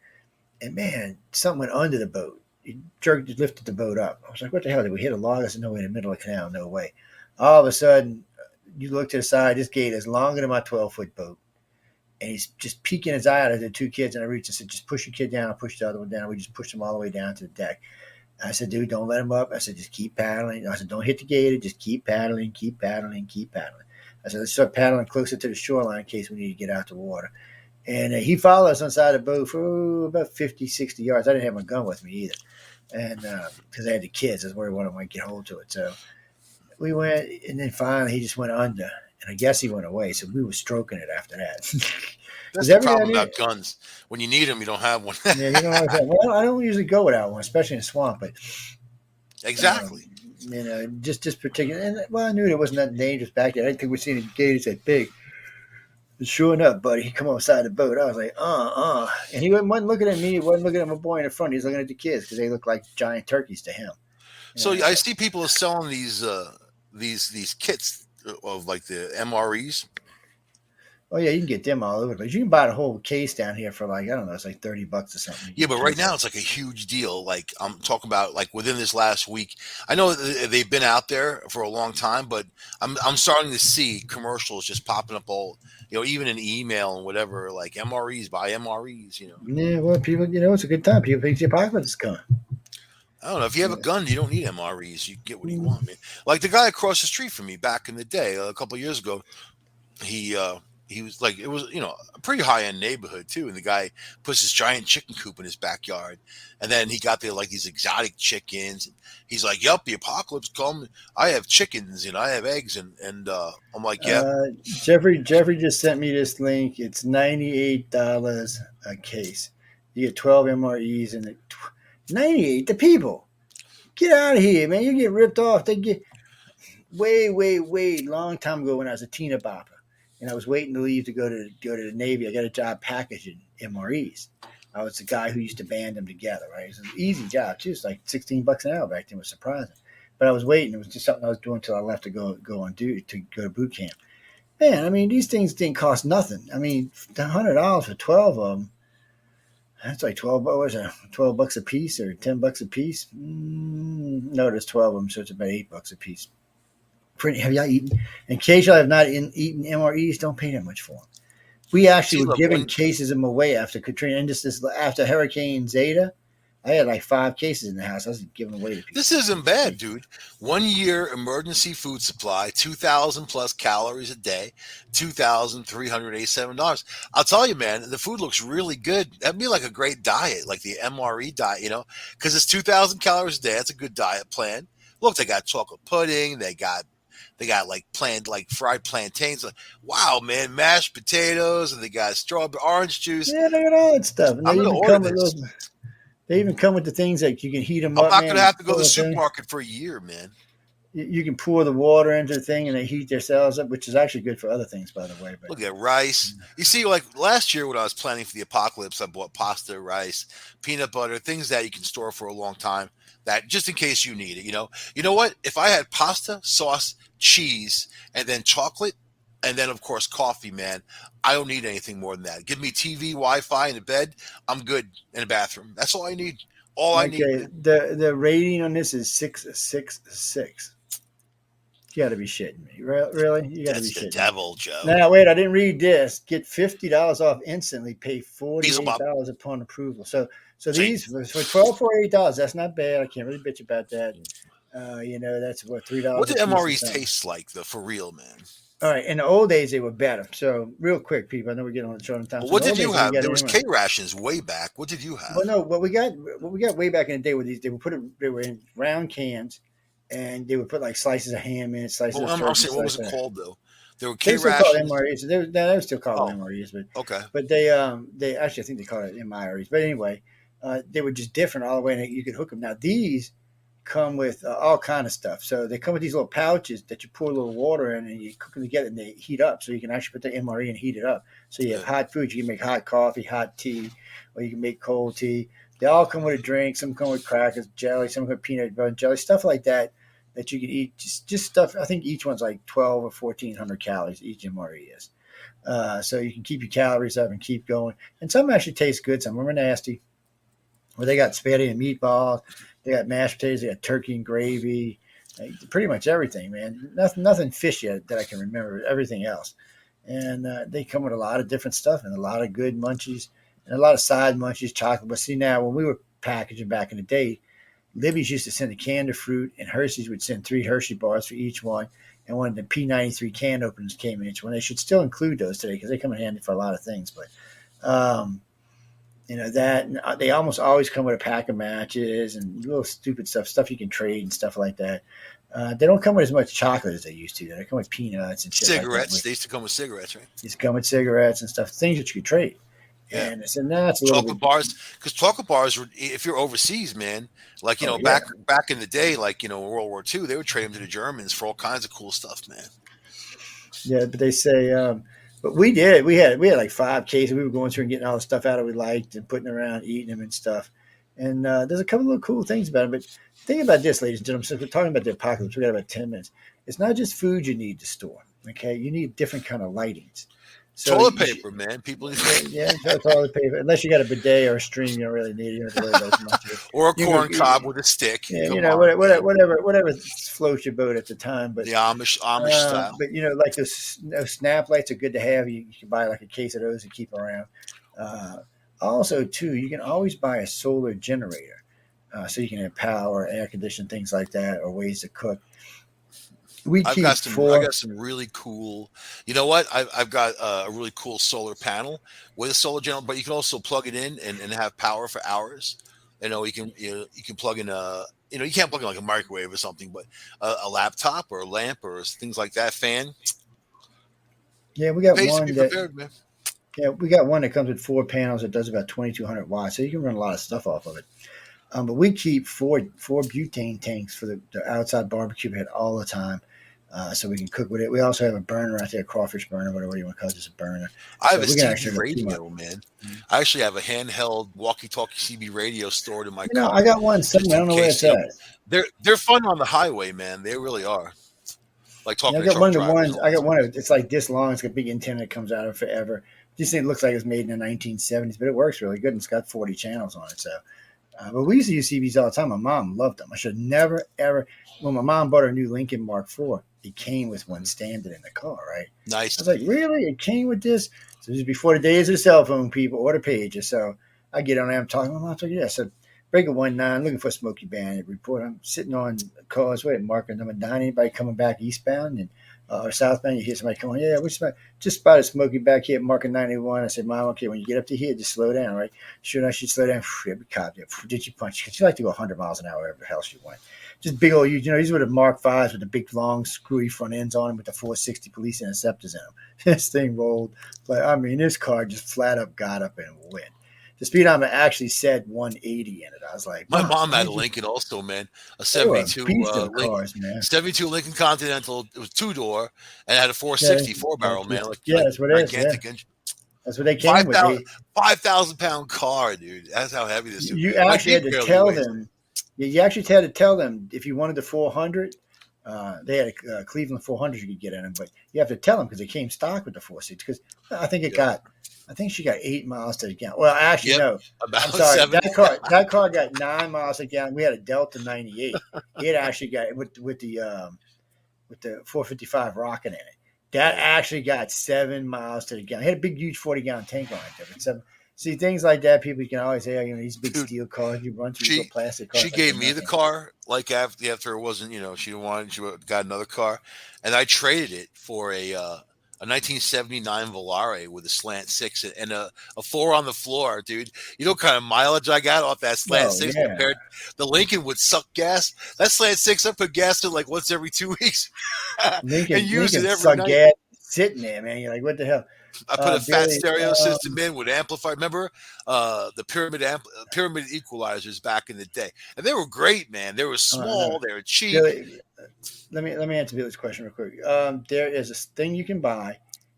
and man, something went under the boat. He lifted the boat up. I was like, "What the hell? Did we hit a log?" I said, "No, we're in the middle of the canal. No way." All of a sudden, you look to the side. This gate is longer than my 12-foot boat, and he's just peeking his eye out at the two kids. And I reached and said, "Just push your kid down." I pushed the other one down. We just pushed them all the way down to the deck. I said, "Dude, don't let him up." I said, "Just keep paddling." I said, "Don't hit the gate. Just keep paddling, keep paddling, keep paddling." I said, "Let's start paddling closer to the shoreline in case we need to get out the water." And he followed us on the side of the boat for about 50, 60 yards. I didn't have my gun with me either. And because I had the kids, I was worried one of them might get hold to it. So we went, and then finally he just went under. And I guess he went away. So we were stroking it after that. That's Because the every problem time, about guns. When you need them, you don't have one. yeah, you know what I'm saying? Well, I don't usually go without one, especially in a swamp. But Exactly. just particular. And well, I knew it wasn't that dangerous back then. I didn't think we'd seen any gators that big. But sure enough, buddy, he come outside the boat. I was like, and he wasn't looking at me. He wasn't looking at my boy in the front. He was looking at the kids because they looked like giant turkeys to him. So And I see people are selling these kits of like the MREs. oh yeah, you can get them all over the place. You can buy the whole case down here for like I don't know, it's like $30 or something. You Yeah, get but the right case. now it's like a huge deal. Like I'm talking about, like within this last week. I know they've been out there for a long time, but I'm starting to see commercials just popping up all, even in email and whatever, like MREs buy MREs. Yeah, well, people, it's a good time. People think the apocalypse is coming. I don't know. If you have a Yeah. gun, you don't need MREs. You can get what you Mm. want, man. Like the guy across the street from me back in the day, a couple of years ago, he uh he was like, it was, a pretty high end neighborhood too, and the guy puts this giant chicken coop in his backyard, and then he got there like these exotic chickens, and he's like, "Yep, the apocalypse come. I have chickens and I have eggs," and I'm like, "Yeah." Jeffrey just sent me this link. It's $98 a case. You get 12 MREs and 98. The people, get out of here, man! You get ripped off. They get way, way, way long time ago when I was a teen bopper, and I was waiting to leave to go to the Navy. I got a job packaging MREs. I was the guy who used to band them together. Right, it was an easy job too. It's like $16 an hour back then. It was surprising, but I was waiting. It was just something I was doing until I left to go on duty to go to boot camp. Man, I mean, these things didn't cost nothing. I mean, $100 for 12 of them. That's like 12. What was it? $12 a piece or $10 a piece? No, there's 12 of them, so it's about $8 a piece. Have y'all eaten? In case y'all have not eaten MREs, don't pay that much for them. We actually See, were look, giving one cases of them away after Katrina, and just this after Hurricane Zeta. I had like 5 cases in the house. I was giving away to people. This isn't bad, dude. 1 year emergency food supply, 2,000 plus calories a day, $2,387. I'll tell you, man, the food looks really good. That'd be like a great diet, like the MRE diet, because it's 2,000 calories a day. That's a good diet plan. Look, they got chocolate pudding. They got like fried plantains. Like, wow, man, mashed potatoes, and they got strawberry orange juice. Yeah, they got all that stuff, and I'm they gonna even order come with this. little. They even come with the things that you can heat them I'm up, not man. gonna You have to go to pour the the thing. supermarket for a year, man. You can pour the water into the thing, and they heat themselves up, which is actually good for other things, by the way. But Look at rice. You see, like last year when I was planning for the apocalypse, I bought pasta, rice, peanut butter, things that you can store for a long time. That just in case you need it. You know what? If I had pasta, sauce, cheese, and then chocolate, and then of course coffee, man, I don't need anything more than that. Give me TV, Wi-Fi, and a bed. I'm good in a bathroom. That's all I need. All I need, okay, man. the rating on this is 666. You got to be shitting me, really? You got to be That's the shitting me. devil, Joe. Now, wait, I didn't read this. Get $50 off instantly. Pay Beelzebub. $48 upon approval. So See, these for $12 That's not bad. I can't really bitch about that. That's what what $3 a do piece or MREs something. taste like, though, for real, man? All right, in the old days they were better. So real quick, people, I know we're getting on the short time. Well, So in what the did old you days you can have? get There it was anywhere. K rations way back. What did you Well, have? no, what we got way back in the day were these. They were in round cans, and they would put like slices of ham in it, slices Well, of I'm turkey, saying, what was slices it of. called though? There were They K still call it rations. MREs. They still call them Oh, MREs, but okay. but they actually I think they call it MIREs. But anyway, they were just different all the way, and you could hook them. Now these come with all kind of stuff. So they come with these little pouches that you pour a little water in and you cook them together and they heat up. So you can actually put the MRE and heat it up. So you have hot food. You can make hot coffee, hot tea, or you can make cold tea. They all come with a drink. Some come with crackers, jelly, some come with peanut butter jelly, stuff like that that you can eat. Just stuff. I think each one's like 12 or 1,400 calories. Each MRE is. So you can keep your calories up and keep going. And some actually taste good. Some of them are nasty. Well, they got spaghetti and meatballs. They got mashed potatoes. They got turkey and gravy. Pretty much everything, man. Nothing fishy that I can remember. Everything else. And they come with a lot of different stuff and a lot of good munchies and a lot of side munchies, chocolate. But see, now when we were packaging back in the day, Libby's used to send a can of fruit, and Hershey's would send 3 Hershey bars for each one. And one of the P93 can openers came in each one. They should still include those today because they come in handy for a lot of things. But that they almost always come with a pack of matches and little stupid stuff you can trade and stuff like that. They don't come with as much chocolate as they used to. They come with peanuts and shit cigarettes. Like that. They used to come with cigarettes, right? They used to come with cigarettes and stuff, things that you could trade. Yeah. And so now it's a little chocolate bars, because chocolate bars were, if you're overseas, man, like back in the day, like in World War II, they would trade them to the Germans for all kinds of cool stuff, man. Yeah, but they say, but we did. We had like 5 cases. We were going through and getting all the stuff out that we liked and putting around, eating them and stuff. And there's a couple of little cool things about it. But think about this, ladies and gentlemen. Since we're talking about the apocalypse, we got about 10 minutes. It's not just food you need to store. Okay, you need different kind of lightings. So toilet paper, man. People, toilet paper. Unless you got a bidet or a stream, you don't really need it. You don't have to worry about it much. Or a corn cob with a stick. Yeah, whatever floats your boat at the time. But the Amish style. But like those snap lights are good to have. You can buy like a case of those and keep around. Also, too, you can always buy a solar generator, so you can have power, air conditioning, things like that, or ways to cook. I got some really cool. You know what? I've got a really cool solar panel with a solar generator, but you can also plug it in and have power for hours. You can plug in you can't plug in like a microwave or something, but a laptop or a lamp or things like that. Fan. Yeah, we got one man. Yeah, we got one that comes with 4 panels that does about 2,200 watts, so you can run a lot of stuff off of it. But we keep four butane tanks for the outside barbecue pit all the time. So we can cook with it. We also have a burner out there, a crawfish burner, whatever you want to call it, just a burner. I have a CB radio, man. I actually have a handheld walkie-talkie CB radio stored in my car. I got one somewhere. I don't know where it's at. They're fun on the highway, man. They really are. Like talking. I got one of the ones. I got one of it's like this long. It's got a big antenna that comes out of it forever. This thing looks like it was made in the 1970s, but it works really good. And it's got 40 channels on it. So, but we used to use CBs all the time. My mom loved them. I should never ever. When my mom bought her new Lincoln Mark IV, it came with one standard in the car, right? Nice. I was like, really? It came with this? So this is before the days of the cell phone, people, or the pager. So I get on there, I'm talking. My mom's like, yeah. So Breaker 19, looking for a Smoky Bandit report. I'm sitting on the causeway at marker number 9. Anybody coming back eastbound or southbound? You hear somebody coming, yeah, we just spotted Smoky back here at marker 91. I said, Mom, okay, when you get up to here, just slow down, right? Sure, I should slow down. Every cop, did you punch? Because you like to go 100 miles an hour wherever the hell she went. Just big old, these were the Mark V's with the big, long, screwy front ends on them with the 460 police interceptors in them. This thing rolled. This car just flat up got up and went. The speedometer actually said 180 in it. I was like, my mom had a Lincoln also, man. A 72 Lincoln Continental. It was 2-door and it had a 460 4-barrel, man. That's what it is. That's what they came with. 5,000-pound car, dude. That's how heavy this is. You actually had to tell them. You actually had to tell them if you wanted the 400. They had a Cleveland 400 you could get in them, but you have to tell them because they came stock with the 460. Because I think she got 8 miles to the gallon. Well, actually, no. I'm sorry. That car got 9 miles to the gallon. We had a Delta 98. It actually got with the 455 rocket in it. That actually got 7 miles to the gallon. It had a big, huge 40-gallon tank on it. See, things like that, people can always say, these big steel cars you run through plastic cars. She gave me the car, like after it wasn't, she didn't want it. She got another car. And I traded it for a 1979 Volare with a slant 6 and a 4 on the floor, dude. You know what kind of mileage I got off that slant 6 compared the Lincoln would suck gas. That slant 6, I put gas in like once every 2 weeks. Lincoln use it every suck night. Gas sitting there, man. You're like, what the hell? I put a fat Billy, stereo system in with amplifier. Remember the pyramid equalizers back in the day, and they were great, man. They were no, small, they were cheap. Billy, let me answer Billy's question real quick. There is a thing you can buy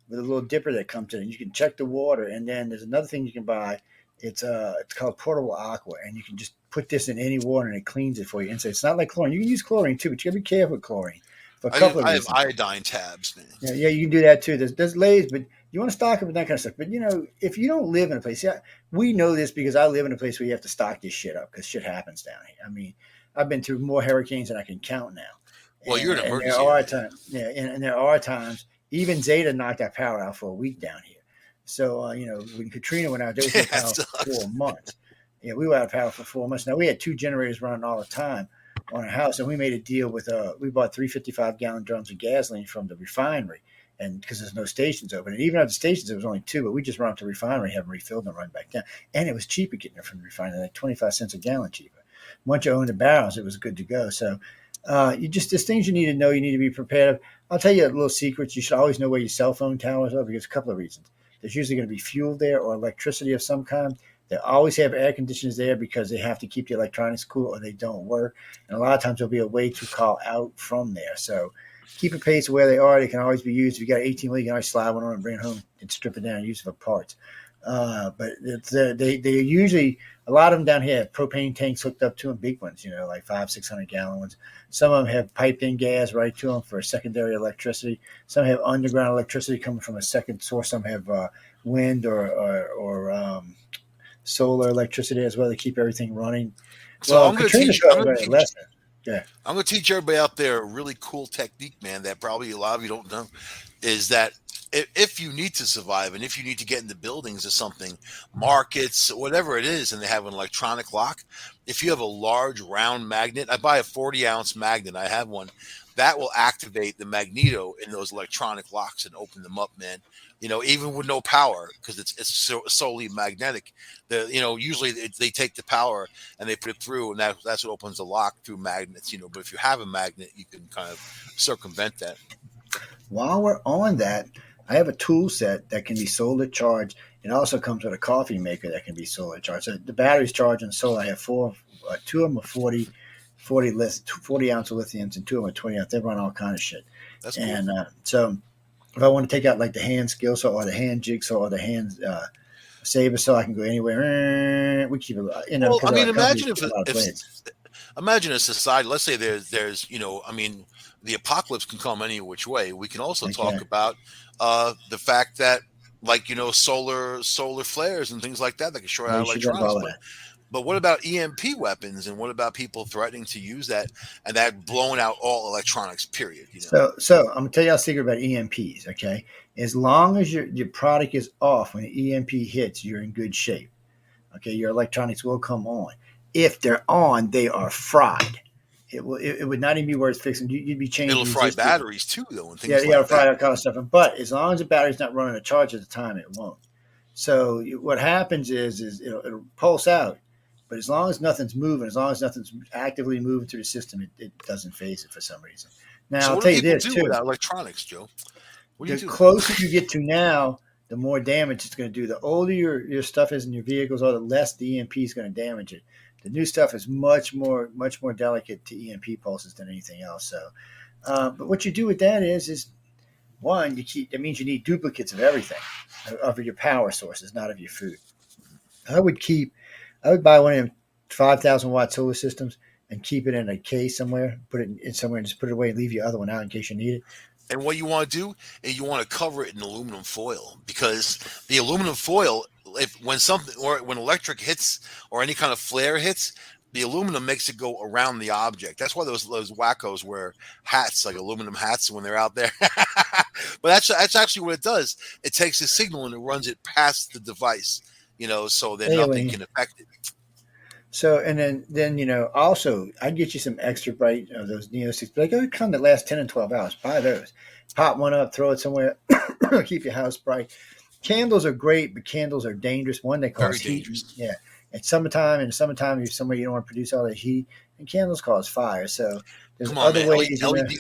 with a little dipper that comes in. You can check the water, and then there's another thing you can buy. It's called portable aqua, and you can just put this in any water, and it cleans it for you. And so it's not like chlorine. You can use chlorine too, but you got to be careful with chlorine for a couple of I have reasons. iodine tabs, man. Yeah, you can do that too. There's lathes, but you want to stock up with that kind of stuff. But if you don't live in a place, yeah, we know this because I live in a place where you have to stock this shit up because shit happens down here. I mean, I've been through more hurricanes than I can count now. Well, you're an And there emergency are area. times, yeah, and there are times. Even Zeta knocked our power out for a week down here. So when Katrina went out, there was no Yeah, that power for sucks. 4 months. Yeah, we were out of power for 4 months. Now we had 2 generators running all the time on our house, and we made a deal with we bought 355-gallon drums of gasoline from the refinery, and because there's no stations open, and even at the stations there was only two, but we just run up to the refinery, have them refilled, and run back down. And it was cheaper getting it from the refinery, like 25 cents a gallon cheaper. Once you own the barrels, it was good to go. So there's things you need to know. You need to be prepared. I'll tell you a little secret. You should always know where your cell phone towers are because a couple of reasons. There's usually going to be fuel there or electricity of some kind. They always have air conditioners there because they have to keep the electronics cool or they don't work. And a lot of times there'll be a way to call out from there. So keep a pace of where they are. They can always be used. If you got 18 wheel, you can always slide one on and bring it home and strip it down and use it for parts. But they usually, a lot of them down here have propane tanks hooked up to them, big ones, like 500-600 gallon ones. Some of them have piped in gas right to them for secondary electricity. Some have underground electricity coming from a second source. Some have wind or solar electricity as well to keep everything running. So Well, Katrina taught everybody a lesson. Yeah. I'm going to teach everybody out there a really cool technique, man, that probably a lot of you don't know, is that if you need to survive and if you need to get into buildings or something, markets, whatever it is, and they have an electronic lock, if you have a large round magnet, I buy a 40-ounce magnet, I have one, that will activate the magneto in those electronic locks and open them up, man. Even with no power, because it's solely magnetic. Usually they take the power and they put it through, and that's what opens the lock through magnets. But if you have a magnet, you can kind of circumvent that. While we're on that, I have a tool set that can be solar charged. It also comes with a coffee maker that can be solar charged. So the battery's charging solar. I have two of them are 40 ounce of lithiums, and two of them are 20 ounce. They run all kind of shit. That's cool. And so if I want to take out like the hand skill saw or the hand jigsaw or the hand saber saw, I can go anywhere. We keep it, Well, because I mean, our company's imagine got a lot of blades. imagine a society. Let's say there's I mean, the apocalypse can come any which way. We can also Okay. talk about the fact that, like, solar flares and things like that can short Well, out you should have electronics. all of that. But what about EMP weapons, and what about people threatening to use that, and that blowing out all electronics? Period. So I'm gonna tell you a secret about EMPs. Okay, as long as your product is off when the EMP hits, you're in good shape. Okay, your electronics will come on. If they're on, they are fried. It would not even be worth fixing. You'd be It'll changing fry resistors. batteries too, though, and Yeah, things you got to like fry that. that kind of stuff. But as long as the battery's not running a charge at the time, it won't. So what happens is it'll pulse out. But as long as nothing's moving, as long as nothing's actively moving through the system, it doesn't phase it for some reason. Now, So I'll what do tell you people this do too. without electronics, Joe? What do you The do? closer you get to now, the more damage it's going to do. The older your stuff is in your vehicles, or the less the EMP is going to damage it. The new stuff is much more delicate to EMP pulses than anything else. So, but what you do with that is one, that means you need duplicates of everything, of your power sources, not of your food. I would keep, I would buy one of them 5,000-watt solar systems and keep it in a case somewhere, put it in somewhere and just put it away and leave your other one out in case you need it. And what you want to do is you want to cover it in aluminum foil, because the aluminum foil, if when something or when electric hits or any kind of flare hits, the aluminum makes it go around the object. That's why those wackos wear hats, like aluminum hats, when they're out there. But that's actually what it does. It takes a signal and it runs it past the device, so that nothing Anyway, can affect it. so and then also I'd get you some extra bright of those Neo six, but they got to come that last 10 and 12 hours. Buy those, pop one up, throw it somewhere, keep your house bright. Candles are great, but candles are dangerous. One, they Very cause heat. dangerous. Yeah, it's summertime. In the summertime, you're somewhere you don't want to produce all that heat. and candles cause fire. So there's Come on, other man. ways, LED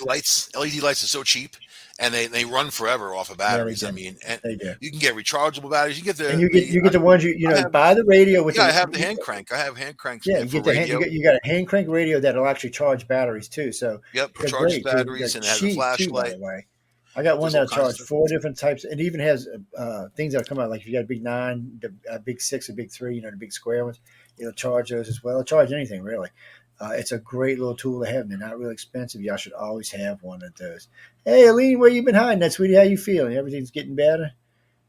lights are so cheap, and they run forever off of Yeah, they batteries. I do. mean, and They do. you can get rechargeable batteries. You get And the you get the ones I have buy the radio with yeah, I the have the hand crank. I have hand cranks yeah, you for get the hand radio. you got a hand crank radio that'll actually charge batteries too. So Yep, it they're charges great too. They're batteries and it has a cheap too, by flashlight. the way. I got one There's all that'll kinds of charge stuff. four different types. It even has things that'll come out like if you got a big nine, a big six, a big three, the big square ones. It'll charge those as well. It'll charge anything really. It's a great little tool to have. They're not real expensive. Y'all should always have one of those. Hey, Aline, where you been hiding? That sweetie, how you feeling? Everything's getting better.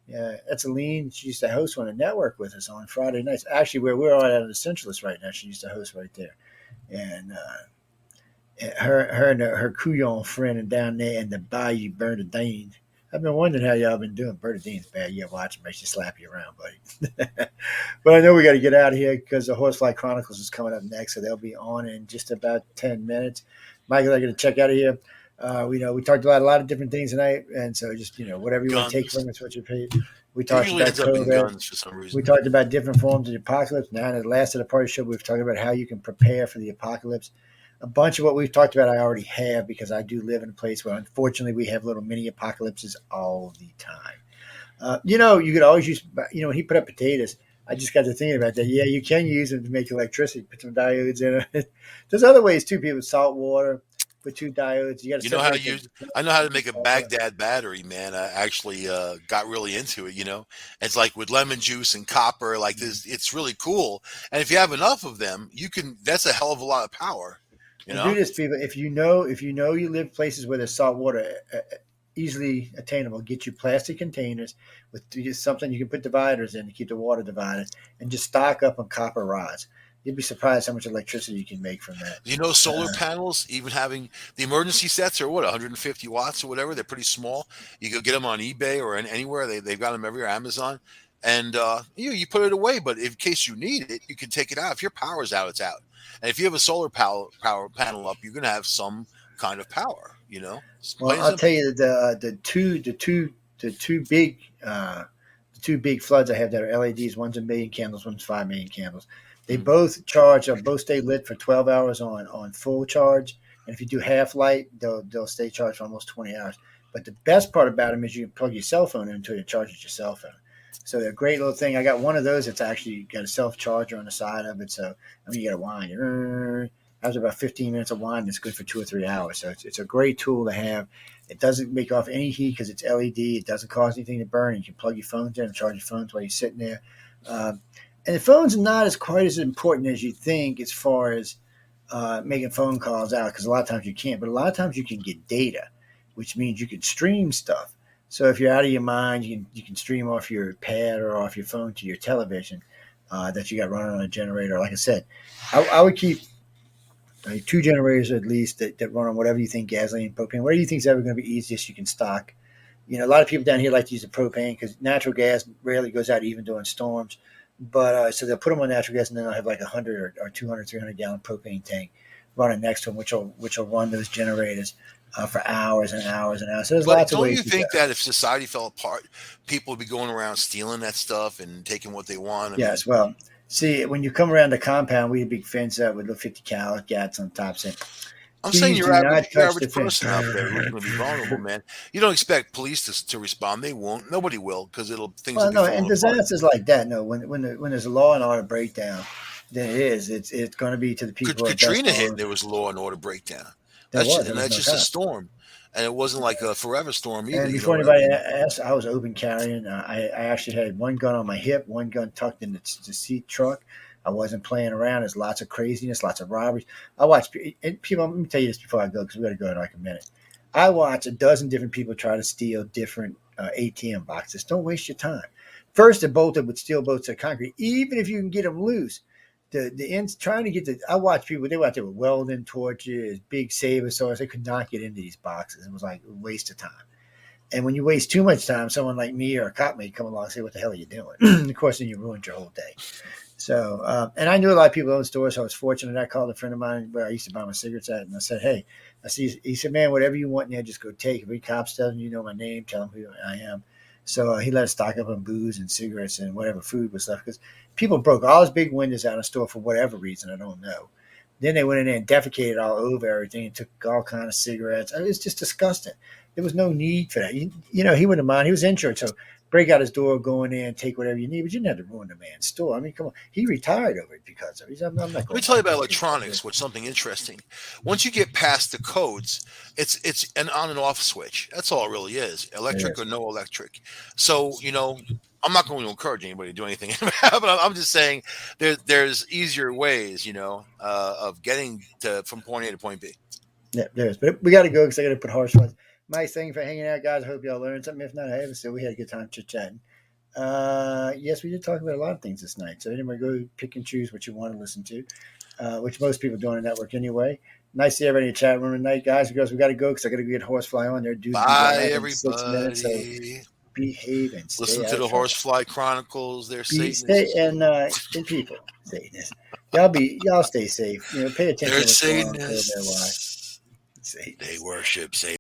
Yeah, that's Aline. She used to host on a network with us on Friday nights. Actually, where we're on at the Centralist right now, she used to host right there. And her and her Couillon friend and down there in the Bayou Bernardine. I've been wondering how y'all been doing. Bernardine's bad. Yeah, watch it. Makes you slap you around, buddy. But I know we got to get out of here because the Horsefly Chronicles is coming up next, so they'll be on in just about 10 minutes. Michael, I got to check out of here. We talked about a lot of different things tonight, and so just whatever you want to take Guns. from it, what you paid. We It talked usually about ends up in COVID. guns for some We reason. talked about different forms of the apocalypse. Now, in the last of the party show, we've talked about how you can prepare for the apocalypse. A bunch of what we've talked about, I already have because I do live in a place where, unfortunately, we have little mini apocalypses all the time. You could always use, when he put up potatoes, I just got to thinking about that. Yeah, you can use them to make electricity. Put some diodes in it. There's other ways too. People with salt water, put two diodes. You got to You know how to separate use. the I know how to make a salt water. Baghdad battery, man. I actually got really into it. It's like with lemon juice and copper. Like this, it's really cool. And if you have enough of them, you can. That's a hell of a lot of power. You And do know. this, people. If you know you live places where there's salt water easily attainable, get you plastic containers with just something you can put dividers in to keep the water divided, and just stock up on copper rods. You'd be surprised how much electricity you can make from that. Solar Uh, panels, even having the emergency sets are what 150 watts or whatever. They're pretty small. You go get them on eBay or anywhere. They've got them everywhere. Amazon, and you put it away. But in case you need it, you can take it out. If your power's out, it's out. And if you have a solar power panel up, you're going to have some kind of power. It's well, plain and I'll tell simple. you that the two big floods I have that are LEDs. One's a million candles, one's 5 million candles. They Mm. both charge. Both stay lit for 12 hours on full charge. And if you do half light, they'll stay charged for almost 20 hours. But the best part about them is you can plug your cell phone into it and charge your cell phone. So they're a great little thing. I got one of those. It's actually got a self charger on the side of it. So you got to wind. After about 15 minutes of wine, it's good for 2 or 3 hours. So it's a great tool to have. It doesn't make off any heat because it's LED. It doesn't cause anything to burn. You can plug your phones in and charge your phones while you're sitting there. Um, and the phone's not as quite as important as you think as far as making phone calls out because a lot of times you can't. But a lot of times you can get data, which means you can stream stuff. So if you're out of your mind, you can stream off your pad or off your phone to your television that you got running on a generator. Like I said, I would keep two generators at least that run on whatever you think, gasoline, propane, whatever you think is ever going to be easiest you can stock. A lot of people down here like to use the propane because natural gas rarely goes out even during storms. But so they'll put them on natural gas and then they'll have like 100 or 200, 300 gallon propane tank running next to them, which will run those generators for hours and hours and hours. So there's But lots of don't ways you to go. think that if society fell apart, people would be going around stealing that stuff and taking what they want? I mean, Yes, well, see, when you come around the compound, we had a big fence up with little 50 cal gats on top saying, I'm saying please do not your touch the average fence. person out there who's going to be vulnerable, man. You don't expect police to respond. They won't. Nobody will because things will Well, be no, and falling apart. disasters like that, no, when there's a law and order breakdown, then it's going to be to the people who are best Katrina hit for and there was law and order breakdown. there was That's no just a cops. storm, and it wasn't like a forever storm either. And You know before what I anybody mean? asked, I was open carrying. I actually had one gun on my hip, one gun tucked in the seat truck. I wasn't playing around. There's lots of craziness, lots of robberies. I watched and people. Let me tell you this before I go because we got to go in like a minute. I watch a dozen different people try to steal different ATM boxes. Don't waste your time. First, they're bolted with steel bolts to concrete, even if you can get them loose. The ends trying to get the. I watch people. They were out there with welding torches, big saber saws. They could not get into these boxes. It was like a waste of time. And when you waste too much time, someone like me or a cop may come along and say, "What the hell are you doing?" Of course, then you ruined your whole day. So, and I knew a lot of people own stores, so I was fortunate. I called a friend of mine where I used to buy my cigarettes at, and I said, "Hey," he said, "Man, whatever you want in there, just go take. If any cops tell them you know my name, tell them who I am." So he let us stock up on booze and cigarettes and whatever food was left because people broke all his big windows out of the store for whatever reason I don't know. Then they went in there and defecated all over everything and took all kind of cigarettes. I mean, it was just disgusting. There was no need for that. He wouldn't mind. He was insured, so break out his door, go in there and take whatever you need. But you didn't have to ruin the man's store. I mean, come on. He retired over it because of it. I'm not Let me going tell you back about there. electronics, which something interesting. Once you get past the codes, it's an on and off switch. That's all it really is, electric or Yes. no electric. So I'm not going to encourage anybody to do anything, but I'm just saying there's easier ways, of getting from point A to point B. Yeah, there is. But we got to go because I got to put horse flies. Mike, thank you for hanging out, guys. I hope y'all learned something. If not, I haven't. So we had a good time chit chatting. Yes, we did talk about a lot of things this night. So anyway, go pick and choose what you want to listen to, which most people do on the network anyway. Nice to see everybody in the chat room tonight, guys. Because we got to go because I got to get Horsefly on there. Dude, be Bye, live in 6 minutes. So everybody. behave and Listen stay out to of the trouble. Horsefly Chronicles. They're Stay Satanists. and people Satanists. Y'all stay safe. Pay attention They're to what's going on over there. Why Satanists. They Satanists. worship Satan.